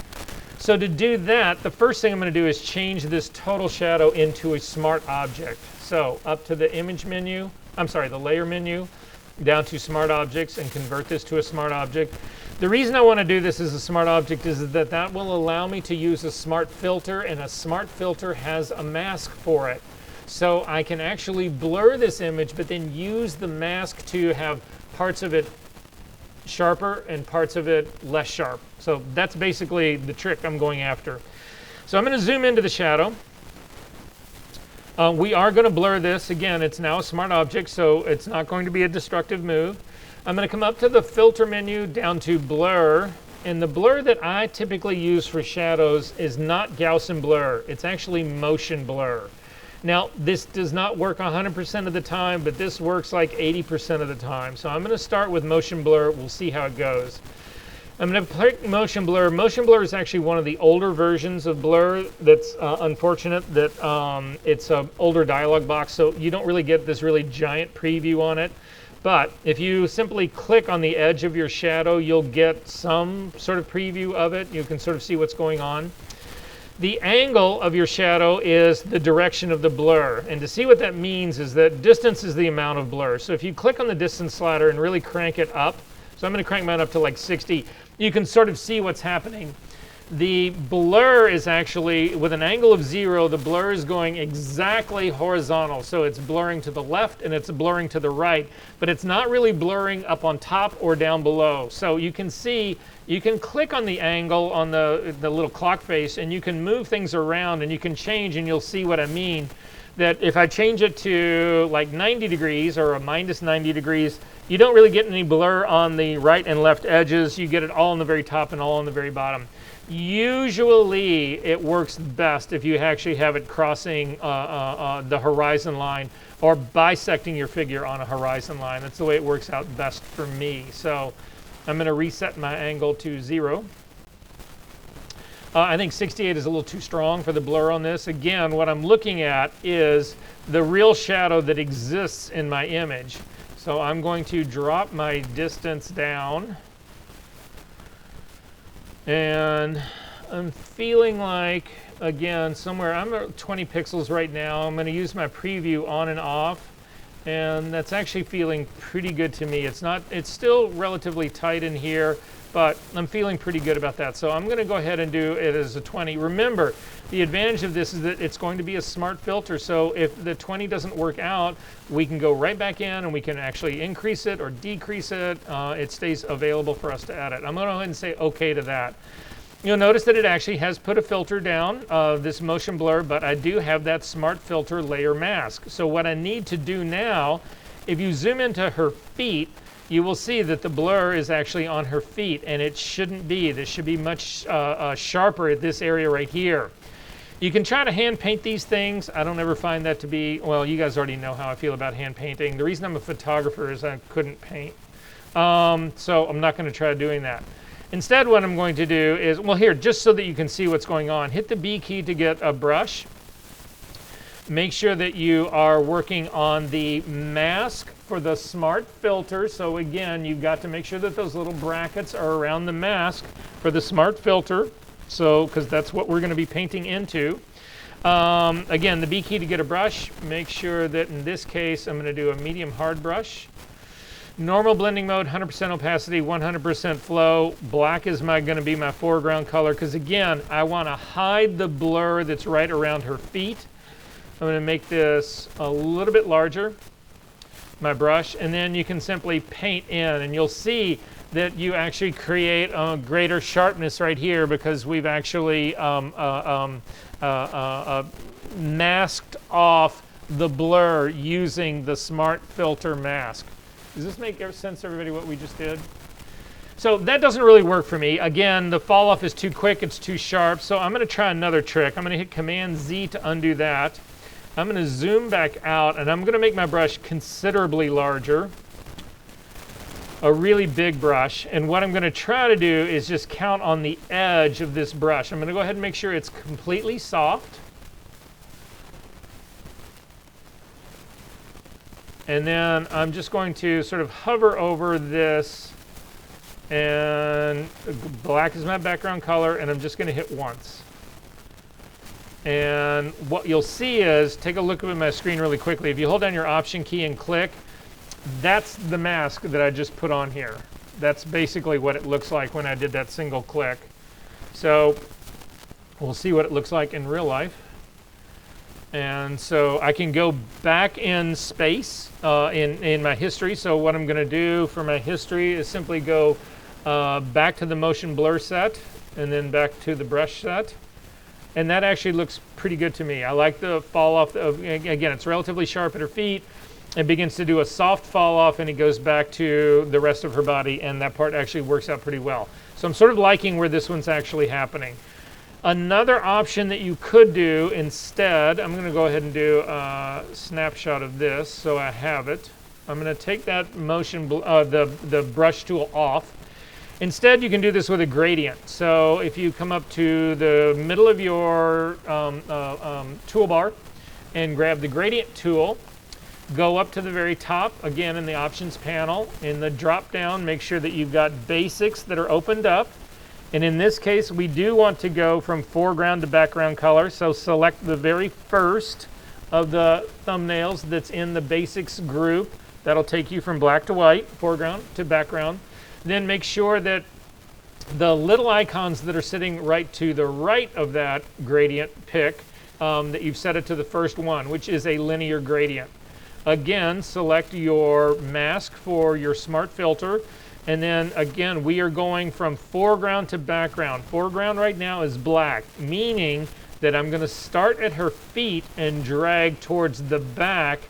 Speaker 1: So to do that, the first thing I'm going to do is change this total shadow into a smart object. So up to the image menu, the layer menu, down to smart objects, and convert this to a smart object. The reason I want to do this as a smart object is that that will allow me to use a smart filter, and a smart filter has a mask for it. So I can actually blur this image, but then use the mask to have parts of it sharper and parts of it less sharp. So that's basically the trick I'm going after. So I'm going to zoom into the shadow. We are going to blur this. Again, it's now a smart object, so it's not going to be a destructive move. I'm going to come up to the filter menu, down to blur. And the blur that I typically use for shadows is not Gaussian blur. It's actually motion blur. Now, this does not work 100% of the time, but this works like 80% of the time. So I'm going to start with motion blur. We'll see how it goes. I'm going to click motion blur. Motion blur is actually one of the older versions of blur. That's unfortunate that it's an older dialog box, so you don't really get this really giant preview on it. But if you simply click on the edge of your shadow, you'll get some sort of preview of it. You can sort of see what's going on. The angle of your shadow is the direction of the blur. And to see what that means is that distance is the amount of blur. So if you click on the distance slider and really crank it up, so I'm going to crank mine up to like 60, you can sort of see what's happening. The blur is actually, with an angle of 0, the blur is going exactly horizontal. So it's blurring to the left and it's blurring to the right, but it's not really blurring up on top or down below. So you can see, you can click on the angle on the little clock face and you can move things around and you can change, and you'll see what I mean. That if I change it to like 90 degrees or a minus 90 degrees, you don't really get any blur on the right and left edges. You get it all on the very top and all on the very bottom. Usually it works best if you actually have it crossing the horizon line or bisecting your figure on a horizon line. That's the way it works out best for me. So I'm going to reset my angle to 0. I think 68 is a little too strong for the blur on this. Again, what I'm looking at is the real shadow that exists in my image. So I'm going to drop my distance down. And I'm feeling like, again, somewhere, I'm at 20 pixels right now. I'm going to use my preview on and off. And that's actually feeling pretty good to me. It's still relatively tight in here, but I'm feeling pretty good about that. So I'm going to go ahead and do it as a 20. Remember, the advantage of this is that it's going to be a smart filter. So if the 20 doesn't work out, we can go right back in and we can actually increase it or decrease it. It stays available for us to edit. I'm going to go ahead and say OK to that. You'll notice that it actually has put a filter down, this motion blur, but I do have that smart filter layer mask. So what I need to do now, if you zoom into her feet, you will see that the blur is actually on her feet, and it shouldn't be. This should be much sharper at this area right here. You can try to hand paint these things. I don't ever find that to be, well, you guys already know how I feel about hand painting. The reason I'm a photographer is I couldn't paint. So I'm not going to try doing that. Instead, what I'm going to do is, well, here, just so that you can see what's going on, hit the B key to get a brush. Make sure that you are working on the mask for the smart filter. So again, you've got to make sure that those little brackets are around the mask for the smart filter. So, because that's what we're going to be painting into. Again, the B key to get a brush. Make sure that in this case, I'm going to do a medium hard brush. Normal blending mode, 100% opacity, 100% flow. Black is going to be my foreground color because, again, I want to hide the blur that's right around her feet. I'm going to make this a little bit larger. my brush, and then you can simply paint in, and you'll see that you actually create a greater sharpness right here because we've actually masked off the blur using the Smart Filter mask. Does this make sense, everybody, what we just did? So that doesn't really work for me. Again, the fall off is too quick, it's too sharp, so I'm going to try another trick. I'm going to hit Command Z to undo that. I'm going to zoom back out, and I'm going to make my brush considerably larger. A really big brush, and what I'm going to try to do is just count on the edge of this brush. I'm going to go ahead and make sure it's completely soft. And then I'm just going to sort of hover over this, and black is my background color, and I'm just going to hit once. And what you'll see is, take a look at my screen really quickly. If you hold down your Option key and click, that's the mask that I just put on here. That's basically what it looks like when I did that single click. So we'll see what it looks like in real life. And so I can go back in space in my history. So what I'm going to do for my history is simply go back to the motion blur set and then back to the brush set. And that actually looks pretty good to me. I like the fall off. Again, it's relatively sharp at her feet. It begins to do a soft fall off, and it goes back to the rest of her body, and that part actually works out pretty well. So I'm sort of liking where this one's actually happening. Another option that you could do instead, I'm going to go ahead and do a snapshot of this so I have it. I'm going to take that motion, the brush tool off. Instead, you can do this with a gradient. So if you come up to the middle of your toolbar and grab the gradient tool, go up to the very top, again in the options panel. In the drop down, make sure that you've got basics that are opened up. And in this case, we do want to go from foreground to background color. So select the very first of the thumbnails that's in the basics group. That'll take you from black to white, foreground to background. Then make sure that the little icons that are sitting right to the right of that gradient pick, that you've set it to the first one, which is a linear gradient. Again, select your mask for your Smart Filter, and then again we are going from foreground to background. Foreground right now is black, meaning that I'm going to start at her feet and drag towards the back,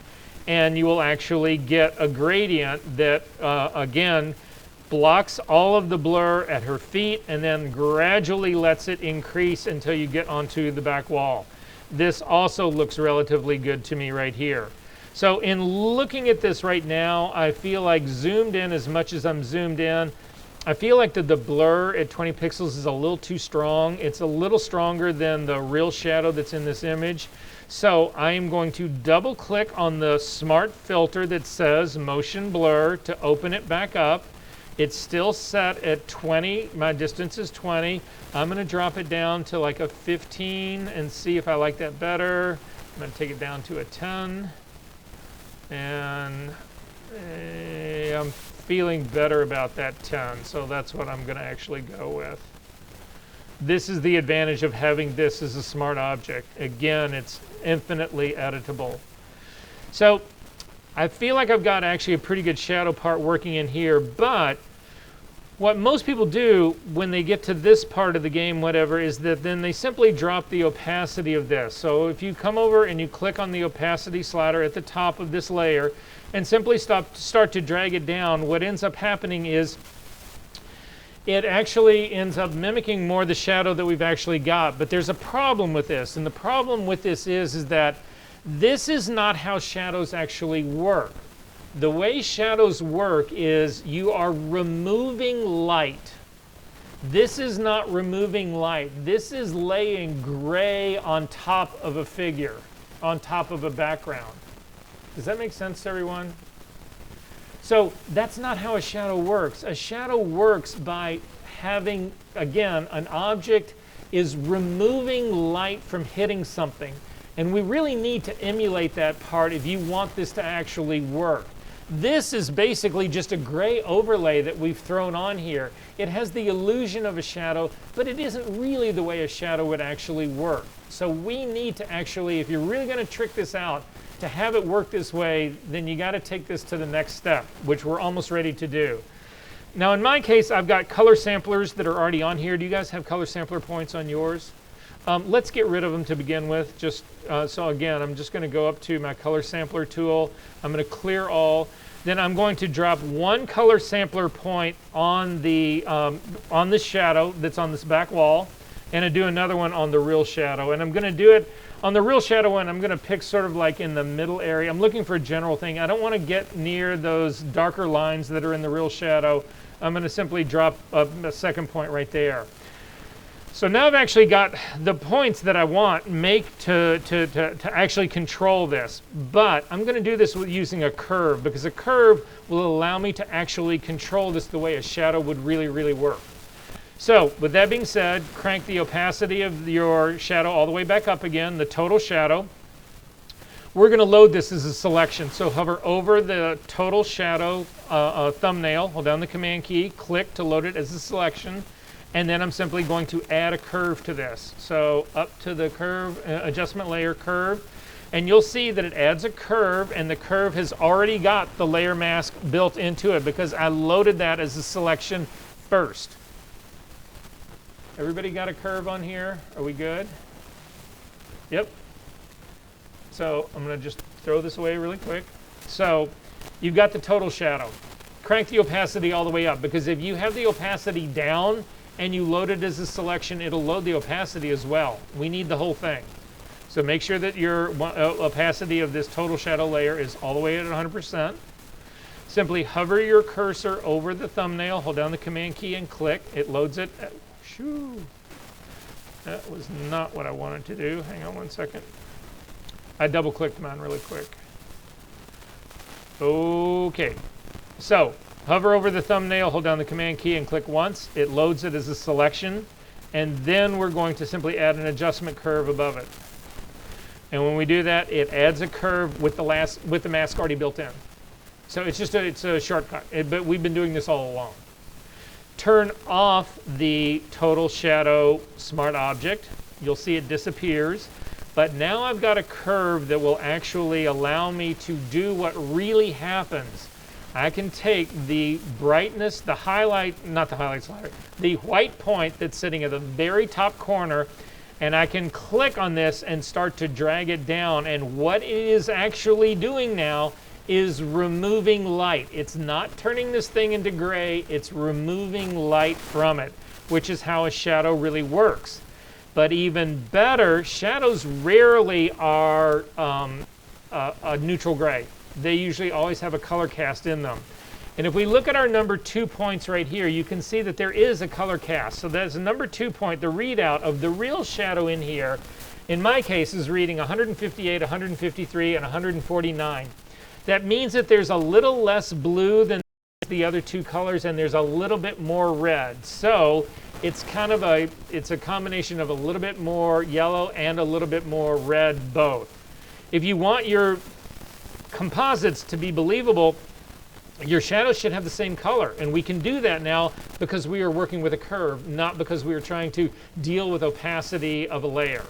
Speaker 1: and you will actually get a gradient that again blocks all of the blur at her feet and then gradually lets it increase until you get onto the back wall. This also looks relatively good to me right here. So in looking at this right now, I feel like zoomed in as much as I'm zoomed in, I feel like the blur at 20 pixels is a little too strong. It's a little stronger than the real shadow that's in this image. So I am going to double click on the Smart Filter that says Motion Blur to open it back up. It's still set at 20, my distance is 20. I'm going to drop it down to like a 15 and see if I like that better. I'm going to take it down to a 10. And I'm feeling better about that 10, so that's what I'm going to actually go with. This is the advantage of having this as a smart object. Again, it's infinitely editable. So I feel like I've got actually a pretty good shadow part working in here, but what most people do when they get to this part of the game, whatever, is that then they simply drop the opacity of this. So if you come over and you click on the opacity slider at the top of this layer and simply start to drag it down, what ends up happening is it actually ends up mimicking more the shadow that we've actually got. But there's a problem with this, and the problem with this is that this is not how shadows actually work. The way shadows work is you are removing light. This is not removing light. This is laying gray on top of a figure, on top of a background. Does that make sense to everyone? So that's not how a shadow works. A shadow works by having, again, an object is removing light from hitting something. And we really need to emulate that part if you want this to actually work. This is basically just a gray overlay that we've thrown on here. It has the illusion of a shadow, but it isn't really the way a shadow would actually work. So we need to actually, if you're really going to trick this out, to have it work this way, then you got to take this to the next step, which we're almost ready to do. Now in my case, I've got color samplers that are already on here. Do you guys have color sampler points on yours? Let's get rid of them to begin with. So again, I'm just going to go up to my color sampler tool. I'm going to clear all. Then I'm going to drop one color sampler point on the shadow that's on this back wall, and I do another one on the real shadow. And I'm going to do it on the real shadow one. I'm going to pick sort of like in the middle area. I'm looking for a general thing. I don't want to get near those darker lines that are in the real shadow. I'm going to simply drop a second point right there. So now I've actually got the points that I want to actually control this. But I'm going to do this using a curve, because a curve will allow me to actually control this the way a shadow would really, really work. So with that being said, crank the opacity of your shadow all the way back up again, the total shadow. We're going to load this as a selection. So hover over the total shadow thumbnail, hold down the command key, click to load it as a selection. And then I'm simply going to add a curve to this. So up to the curve, adjustment layer curve, and you'll see that it adds a curve, and the curve has already got the layer mask built into it because I loaded that as a selection first. Everybody got a curve on here? Are we good? Yep. So I'm going to just throw this away really quick. So you've got the total shadow. Crank the opacity all the way up, because if you have the opacity down, and you load it as a selection, it'll load the opacity as well. We need the whole thing. So make sure that your opacity of this total shadow layer is all the way at 100%. Simply hover your cursor over the thumbnail, hold down the command key and click. It loads it. Shoo. That was not what I wanted to do. Hang on one second. I double clicked mine really quick. Okay. So hover over the thumbnail, hold down the command key and click once. It loads it as a selection. And then we're going to simply add an adjustment curve above it. And when we do that, it adds a curve with the mask already built in. So it's just it's a shortcut, but we've been doing this all along. Turn off the total shadow smart object. You'll see it disappears. But now I've got a curve that will actually allow me to do what really happens. I can take the brightness, the highlight, not the highlight slider, the white point that's sitting at the very top corner, and I can click on this and start to drag it down. And what it is actually doing now is removing light. It's not turning this thing into gray, it's removing light from it, which is how a shadow really works. But even better, shadows rarely are a neutral gray. They usually always have a color cast in them. And if we look at our number 2 points right here, you can see that there is a color cast. So that's a number 2 point, the readout of the real shadow in here, in my case, is reading 158, 153, and 149. That means that there's a little less blue than the other two colors, and there's a little bit more red. So it's kind of it's a combination of a little bit more yellow and a little bit more red both. If you want your composites to be believable, your shadows should have the same color, and we can do that now because we are working with a curve, not because we are trying to deal with opacity of a layer.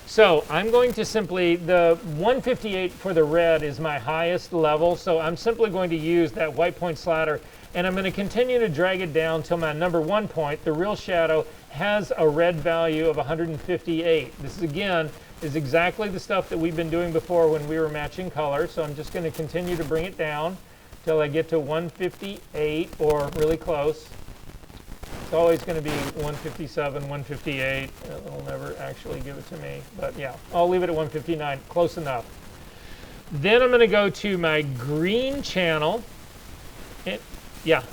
Speaker 1: So I'm going to simply, the 158 for the red is my highest level, so I'm simply going to use that white point slider, and I'm going to continue to drag it down till my number 1 point, the real shadow, has a red value of 158. This is, again, is exactly the stuff that we've been doing before when we were matching colors. So I'm just going to continue to bring it down till I get to 158 or really close. It's always going to be 157, 158. It'll never actually give it to me, but yeah, I'll leave it at 159, close enough. Then I'm going to go to my green channel. Yeah.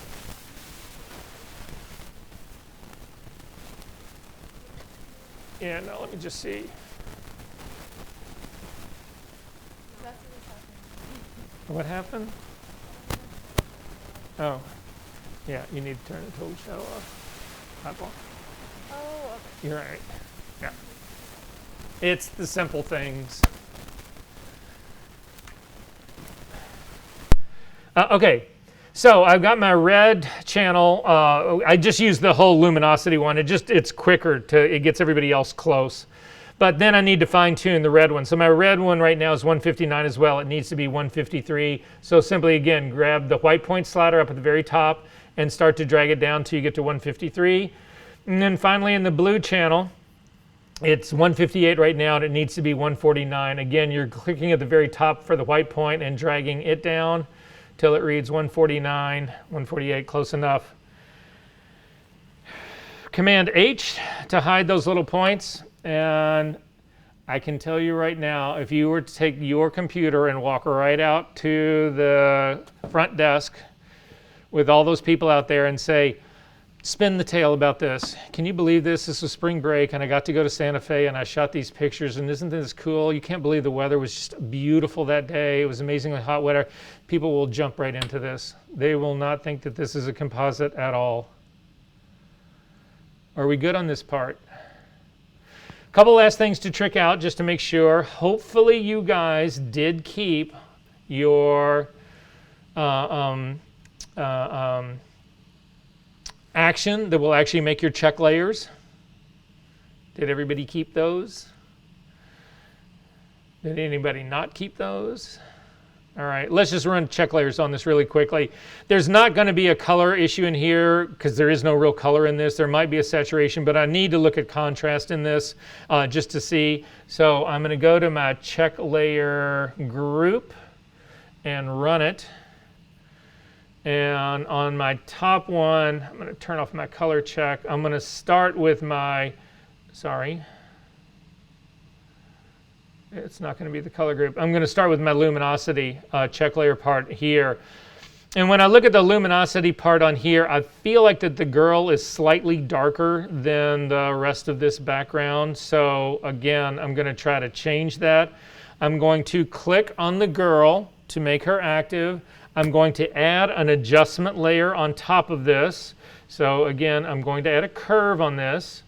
Speaker 1: Yeah, no, let me just see. What happened? Oh, yeah, you need to turn the total shadow off. Eyeball.
Speaker 2: Oh, okay.
Speaker 1: You're right. Yeah. It's the simple things. Okay, so I've got my red channel. I just use the whole luminosity one. It's quicker it gets everybody else close. But then I need to fine tune the red one. So my red one right now is 159 as well. It needs to be 153. So simply again, grab the white point slider up at the very top and start to drag it down till you get to 153. And then finally in the blue channel, it's 158 right now and it needs to be 149. Again, you're clicking at the very top for the white point and dragging it down till it reads 149, 148, close enough. Command H to hide those little points. And I can tell you right now, if you were to take your computer and walk right out to the front desk with all those people out there and say, spin the tale about this. Can you believe this? This was spring break and I got to go to Santa Fe and I shot these pictures and isn't this cool? You can't believe the weather was just beautiful that day. It was amazingly hot weather. People will jump right into this. They will not think that this is a composite at all. Are we good on this part? Couple last things to trick out just to make sure. Hopefully you guys did keep your action that will actually make your check layers. Did everybody keep those? Did anybody not keep those? All right, let's just run check layers on this really quickly. There's not going to be a color issue in here because there is no real color in this. There might be a saturation, but I need to look at contrast in this just to see. So I'm going to go to my check layer group and run it. And on my top one, I'm going to turn off my color check. I'm going to start with my, it's not going to be the color group. I'm going to start with my luminosity check layer part here. And when I look at the luminosity part on here, I feel like that the girl is slightly darker than the rest of this background. So again, I'm going to try to change that. I'm going to click on the girl to make her active. I'm going to add an adjustment layer on top of this. So again, I'm going to add a curve on this.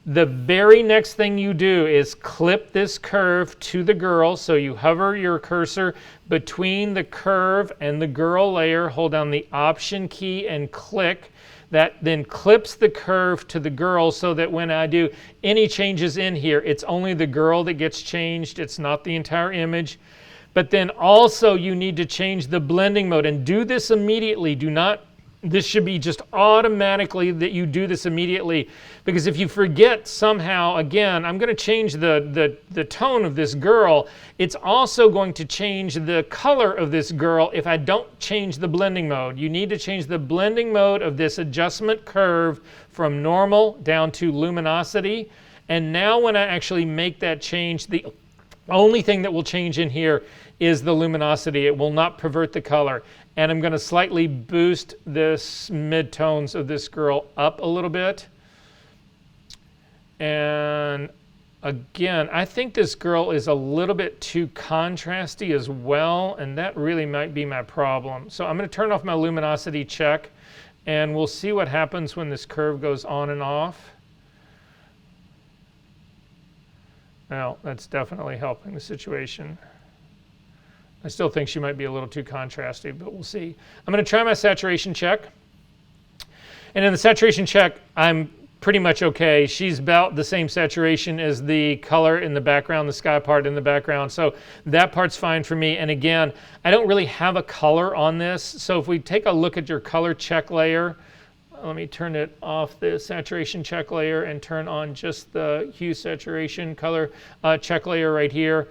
Speaker 1: The very next thing you do is clip this curve to the girl. So you hover your cursor between the curve and the girl layer, hold down the Option key and click. That then clips the curve to the girl so that when I do any changes in here, it's only the girl that gets changed. It's not the entire image. But then also you need to change the blending mode and do this immediately. This should be just automatically that you do this immediately, because if you forget somehow, again, I'm going to change the tone of this girl. It's also going to change the color of this girl if I don't change the blending mode. You need to change the blending mode of this adjustment curve from normal down to luminosity. And now when I actually make that change, the only thing that will change in here is the luminosity. It will not pervert the color. And I'm going to slightly boost this mid-tones of this girl up a little bit. And again, I think this girl is a little bit too contrasty as well, and that really might be my problem. So I'm going to turn off my luminosity check, and we'll see what happens when this curve goes on and off. Now, that's definitely helping the situation. I still think she might be a little too contrasty, but we'll see. I'm going to try my saturation check. And in the saturation check, I'm pretty much okay. She's about the same saturation as the color in the background, the sky part in the background. So that part's fine for me. And again, I don't really have a color on this. So if we take a look at your color check layer, let me turn it off the saturation check layer and turn on just the hue saturation color check layer right here.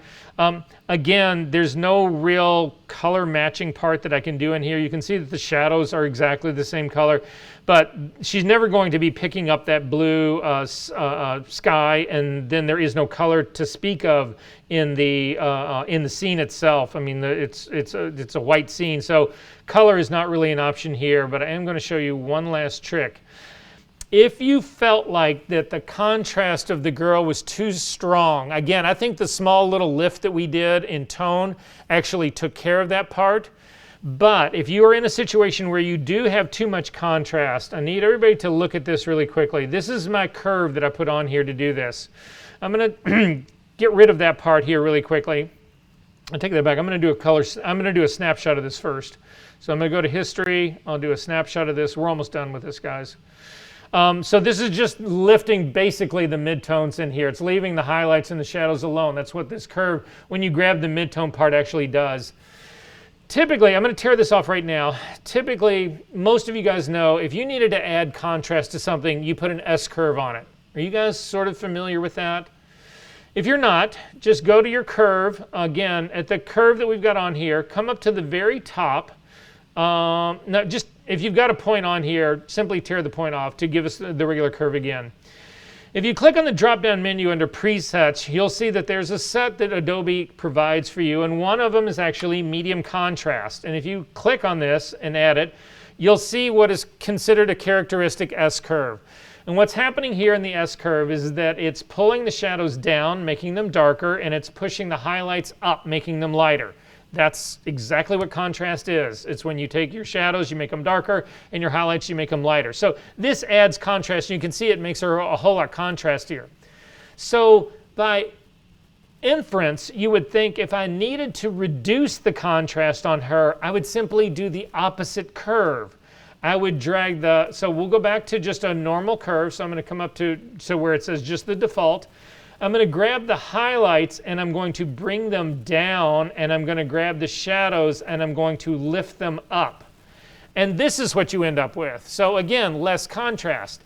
Speaker 1: Again, there's no real color matching part that I can do in here. You can see that the shadows are exactly the same color, but she's never going to be picking up that blue sky, and then there is no color to speak of in the scene itself. I mean, it's a white scene, so color is not really an option here, but I am going to show you one last trick. If you felt like that the contrast of the girl was too strong, again, I think the small little lift that we did in tone actually took care of that part. But if you are in a situation where you do have too much contrast, I need everybody to look at this really quickly. This is my curve that I put on here to do this. I'm going to get rid of that part here really quickly. I take that back. I'm going to do a color. I'm going to do a snapshot of this first. So I'm going to go to history. I'll do a snapshot of this. We're almost done with this, guys. So this is just lifting basically the midtones in here. It's leaving the highlights and the shadows alone. That's what this curve, when you grab the midtone part, actually does. Typically, I'm going to tear this off right now. Typically, most of you guys know if you needed to add contrast to something, you put an S curve on it. Are you guys sort of familiar with that? If you're not, just go to your curve. Again, at the curve that we've got on here, come up to the very top. Now, just if you've got a point on here, simply tear the point off to give us the regular curve again. If you click on the drop-down menu under presets, you'll see that there's a set that Adobe provides for you, and one of them is actually medium contrast. And if you click on this and add it, you'll see what is considered a characteristic S curve. And what's happening here in the S curve is that it's pulling the shadows down, making them darker, and it's pushing the highlights up, making them lighter. That's exactly what contrast is. It's when you take your shadows, you make them darker, and your highlights, you make them lighter. So this adds contrast. You can see it makes her a whole lot contrastier. So by inference, you would think if I needed to reduce the contrast on her, I would simply do the opposite curve. I would drag the, so we'll go back to just a normal curve. So I'm going to come up to where it says just the default. I'm going to grab the highlights and I'm going to bring them down, and I'm going to grab the shadows and I'm going to lift them up. And this is what you end up with. So again, less contrast.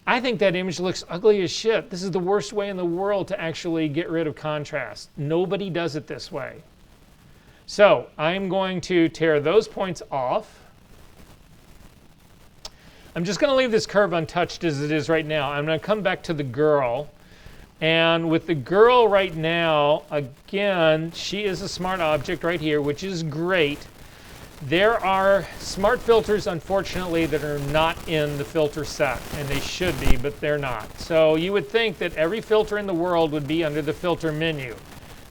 Speaker 1: I think that image looks ugly as shit. This is the worst way in the world to actually get rid of contrast. Nobody does it this way. So I'm going to tear those points off. I'm just going to leave this curve untouched as it is right now. I'm going to come back to the girl. And with the girl right now, again, she is a smart object right here, which is great. There are smart filters, unfortunately, that are not in the filter set, and they should be, but they're not. So you would think that every filter in the world would be under the filter menu.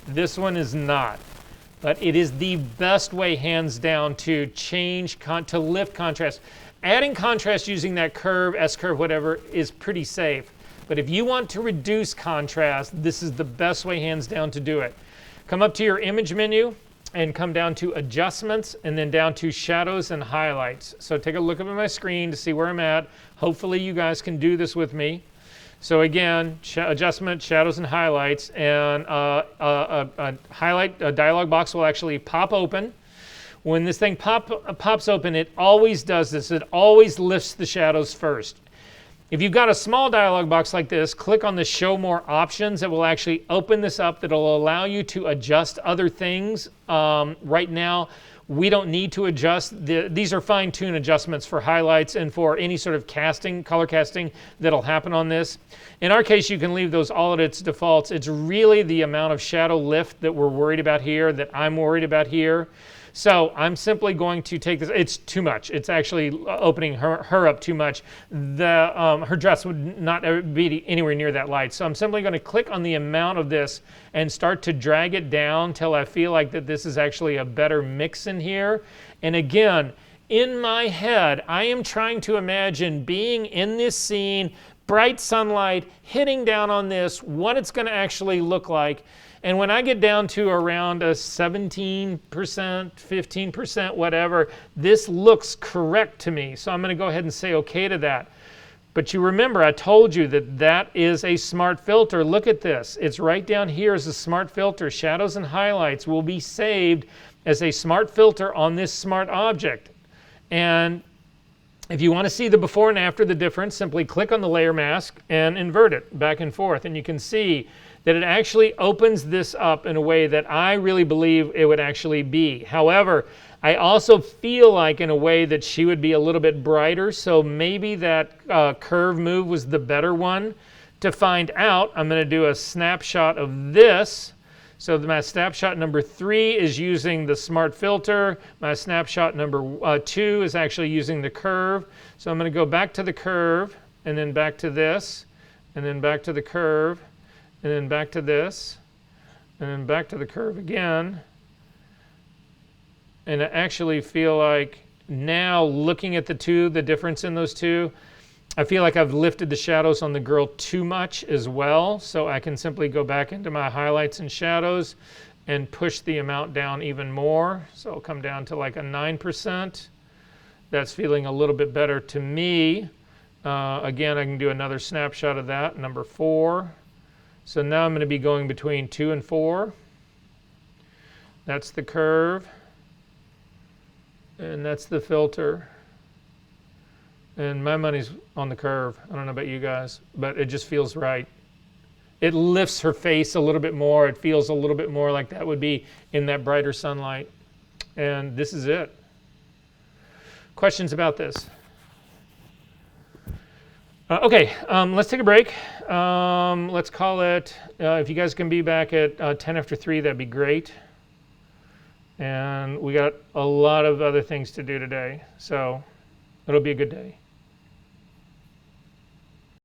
Speaker 1: This one is not. But it is the best way, hands down, to to lift contrast. Adding contrast using that curve, S curve, whatever, is pretty safe. But if you want to reduce contrast, this is the best way, hands down, to do it. Come up to your image menu and come down to adjustments and then down to shadows and highlights. So take a look up at my screen to see where I'm at. Hopefully you guys can do this with me. So again, adjustment, shadows and highlights, and a dialog box will actually pop open. When this thing pops open, it always does this. It always lifts the shadows first. If you've got a small dialog box like this, click on the Show More options. It will actually open this up. That'll allow you to adjust other things. Right now, we don't need to adjust. These are fine-tune adjustments for highlights and for any sort of casting, color casting that'll happen on this. In our case, you can leave those all at its defaults. It's really the amount of shadow lift that we're worried about here, that I'm worried about here. So I'm simply going to take this. It's too much. It's actually opening her up too much. Her dress would not be anywhere near that light. So I'm simply going to click on the amount of this and start to drag it down till I feel like that this is actually a better mix in here. And again, in my head, I am trying to imagine being in this scene, bright sunlight, hitting down on this, what it's going to actually look like. And when I get down to around a 17%, 15%, whatever, this looks correct to me. So I'm going to go ahead and say okay to that. But you remember, I told you that that is a smart filter. Look at this. It's right down here as a smart filter. Shadows and highlights will be saved as a smart filter on this smart object. And if you want to see the before and after the difference, simply click on the layer mask and invert it back and forth. And you can see that it actually opens this up in a way that I really believe it would actually be. However, I also feel like in a way that she would be a little bit brighter, so maybe that curve move was the better one. To find out, I'm going to do a snapshot of this. So my snapshot number 3 is using the smart filter. My snapshot number 2 is actually using the curve. So I'm going to go back to the curve, and then back to this, and then back to the curve, and then back to this, and then back to the curve again. And I actually feel like now, looking at the difference in those two, I feel like I've lifted the shadows on the girl too much as well. So I can simply go back into my highlights and shadows and push the amount down even more. So I'll come down to like a 9%. That's feeling a little bit better to me. Again, I can do another snapshot of that, number 4. So now I'm going to be going between 2 and 4. That's the curve. And that's the filter. And my money's on the curve. I don't know about you guys, but it just feels right. It lifts her face a little bit more. It feels a little bit more like that would be in that brighter sunlight. And this is it. Questions about this? Okay, let's take a break. Let's call it, if you guys can be back at 10 after 3, that'd be great. And we got a lot of other things to do today, so it'll be a good day.